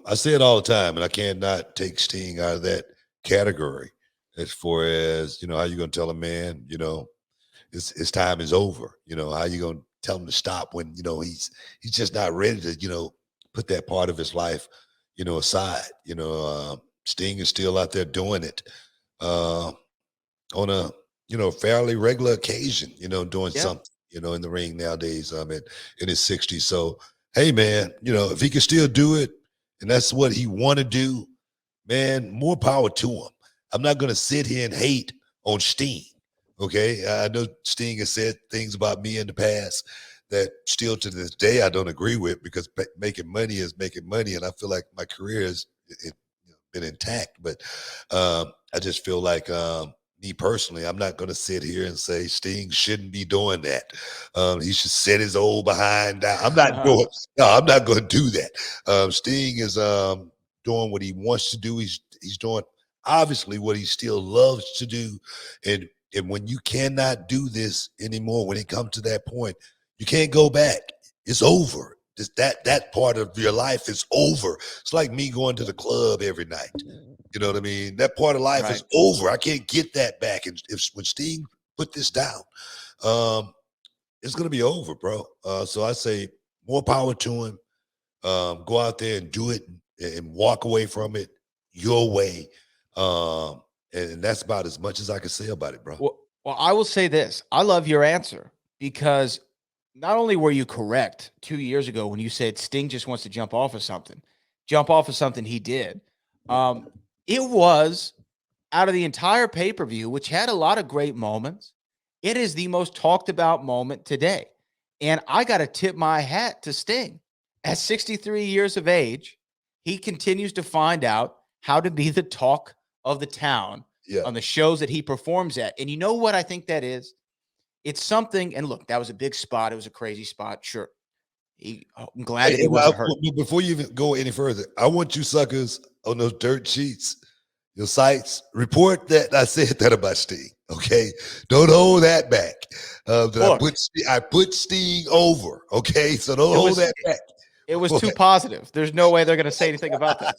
[SPEAKER 1] I say it all the time, and I cannot take Sting out of that category as far as, how you going to tell a man, his time is over. How you going to tell him to stop when, he's just not ready to, put that part of his life, aside. Sting is still out there doing it on a, fairly regular occasion, doing something, in the ring nowadays, in his 60s. So, hey, man, if he can still do it, and that's what he want to do, man, more power to him. I'm not going to sit here and hate on Sting, okay? I know Sting has said things about me in the past that still to this day I don't agree with, because making money is making money, and I feel like my career has been intact. But I just feel like me personally, I'm not going to sit here and say Sting shouldn't be doing that. He should set his old behind down. I'm not going to do that. Sting is doing what he wants to do. He's doing obviously what he still loves to do. And when you cannot do this anymore, when it comes to that point, you can't go back. It's over. That part of your life is over. It's like me going to the club every night. You know what I mean? That part of life is over. I can't get that back. And when Sting put this down, it's going to be over, bro. So I say more power to him. Go out there and do it and walk away from it your way. And that's about as much as I can say about it, bro.
[SPEAKER 2] Well, I will say this. I love your answer, because not only were you correct 2 years ago when you said Sting just wants to jump off of something he did. It was, out of the entire pay-per-view, which had a lot of great moments, it is the most talked about moment today. And I got to tip my hat to Sting. At 63 years of age, he continues to find out how to be the talk of the town on the shows that he performs at. And you know what I think that is? It's something, and look, that was a big spot. It was a crazy spot. Sure. I'm glad that he wasn't hurt.
[SPEAKER 1] Before you even go any further, I want you suckers on those dirt sheets, your sites, report that I said that about Sting. Okay, don't hold that back. I put Sting over. Okay, so don't hold that back.
[SPEAKER 2] It was too positive. There's no way they're going to say anything about that.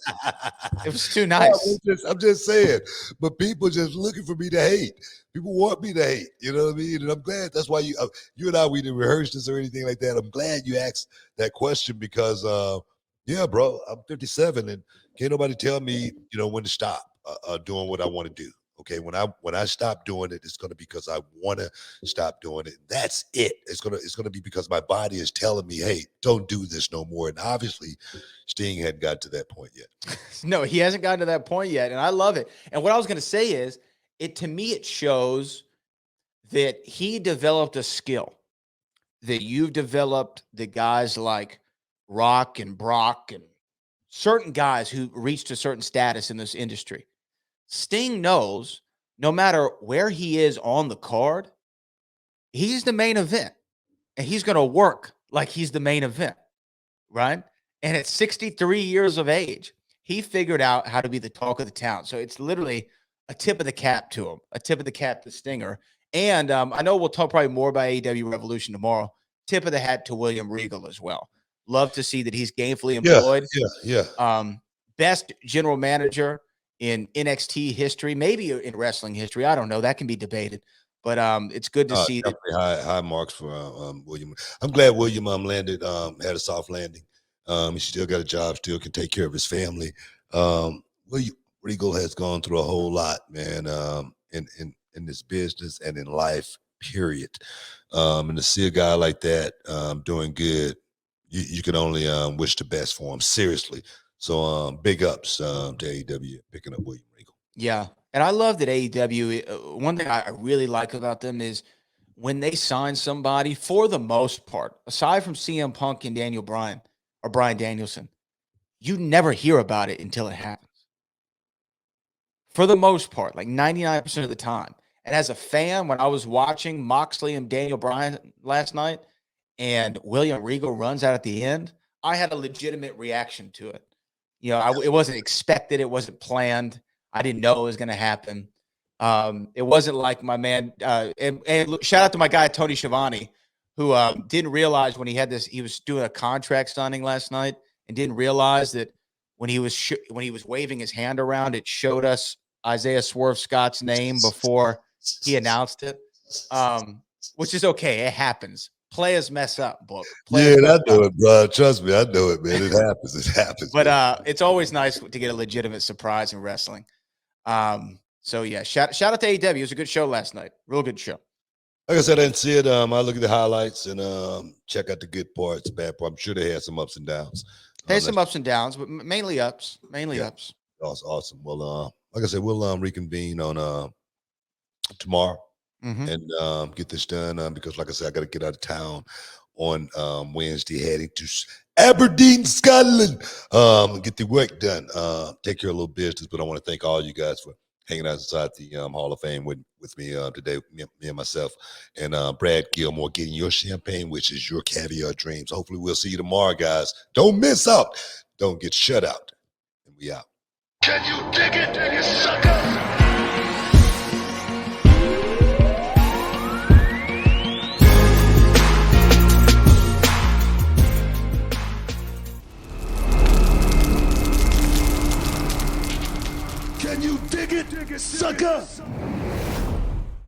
[SPEAKER 2] It was too nice.
[SPEAKER 1] I'm just saying, but people just looking for me to hate. People want me to hate. You know what I mean? And I'm glad. That's why you and I, we didn't rehearse this or anything like that. I'm glad you asked that question, because, yeah, bro, I'm 57 and can't nobody tell me, when to stop doing what I want to do. Okay, when I stop doing it, it's gonna be because I want to stop doing it. That's it. It's gonna be because my body is telling me, hey, don't do this no more. And obviously, Sting hadn't got to that point yet.
[SPEAKER 2] No, he hasn't gotten to that point yet, and I love it. And what I was gonna say is, to me, it shows that he developed a skill that you've developed, that guys like Rock and Brock and certain guys who reached a certain status in this industry. Sting knows no matter where he is on the card, he's the main event, and he's going to work like he's the main event, right? And at 63 years of age, he figured out how to be the talk of the town. So it's literally a tip of the cap to him, a tip of the cap to Stinger. And I know we'll talk probably more about AEW Revolution tomorrow. Tip of the hat to William Regal as well. Love to see that he's gainfully employed. Best general manager in NXT history, maybe in wrestling history. I don't know. That can be debated. But it's good to see that.
[SPEAKER 1] High marks for William. I'm glad William landed, had a soft landing. He still got a job, still can take care of his family. William Regal has gone through a whole lot, man, in this business and in life, period. And to see a guy like that doing good, you can only wish the best for him, seriously. So big ups to AEW picking up William Regal.
[SPEAKER 2] Yeah. And I love that AEW, one thing I really like about them is when they sign somebody, for the most part, aside from CM Punk and Daniel Bryan or Bryan Danielson, you never hear about it until it happens. For the most part, like 99% of the time. And as a fan, when I was watching Moxley and Daniel Bryan last night and William Regal runs out at the end, I had a legitimate reaction to it. You know, it wasn't expected. It wasn't planned. I didn't know it was going to happen. It wasn't like my man, and shout out to my guy, Tony Schiavone, who didn't realize when he had this, he was doing a contract signing last night and didn't realize that when he was waving his hand around, it showed us Isaiah Swerve Scott's name before he announced it, which is okay. It happens. Players mess up, book.
[SPEAKER 1] I know it, bro. Trust me, I know it, man. It happens. It happens.
[SPEAKER 2] But it's always nice to get a legitimate surprise in wrestling. So yeah, shout out to AEW. It was a good show last night. Real good show.
[SPEAKER 1] Like I said, I didn't see it. I look at the highlights and check out the good parts, bad parts. I'm sure they had some ups and downs.
[SPEAKER 2] Some ups and downs, but mainly ups. Ups.
[SPEAKER 1] Awesome. Well, like I said, we'll reconvene on tomorrow and get this done because, like I said, I got to get out of town on Wednesday, heading to Aberdeen, Scotland. Get the work done. Take care of a little business, but I want to thank all you guys for hanging out inside the Hall of Fame with me today, me and myself, and Brad Gilmore getting your champagne, which is your caviar dreams. Hopefully we'll see you tomorrow, guys. Don't miss out. Don't get shut out. And we out. Can you dig it, you sucker? Can you dig it, sucker?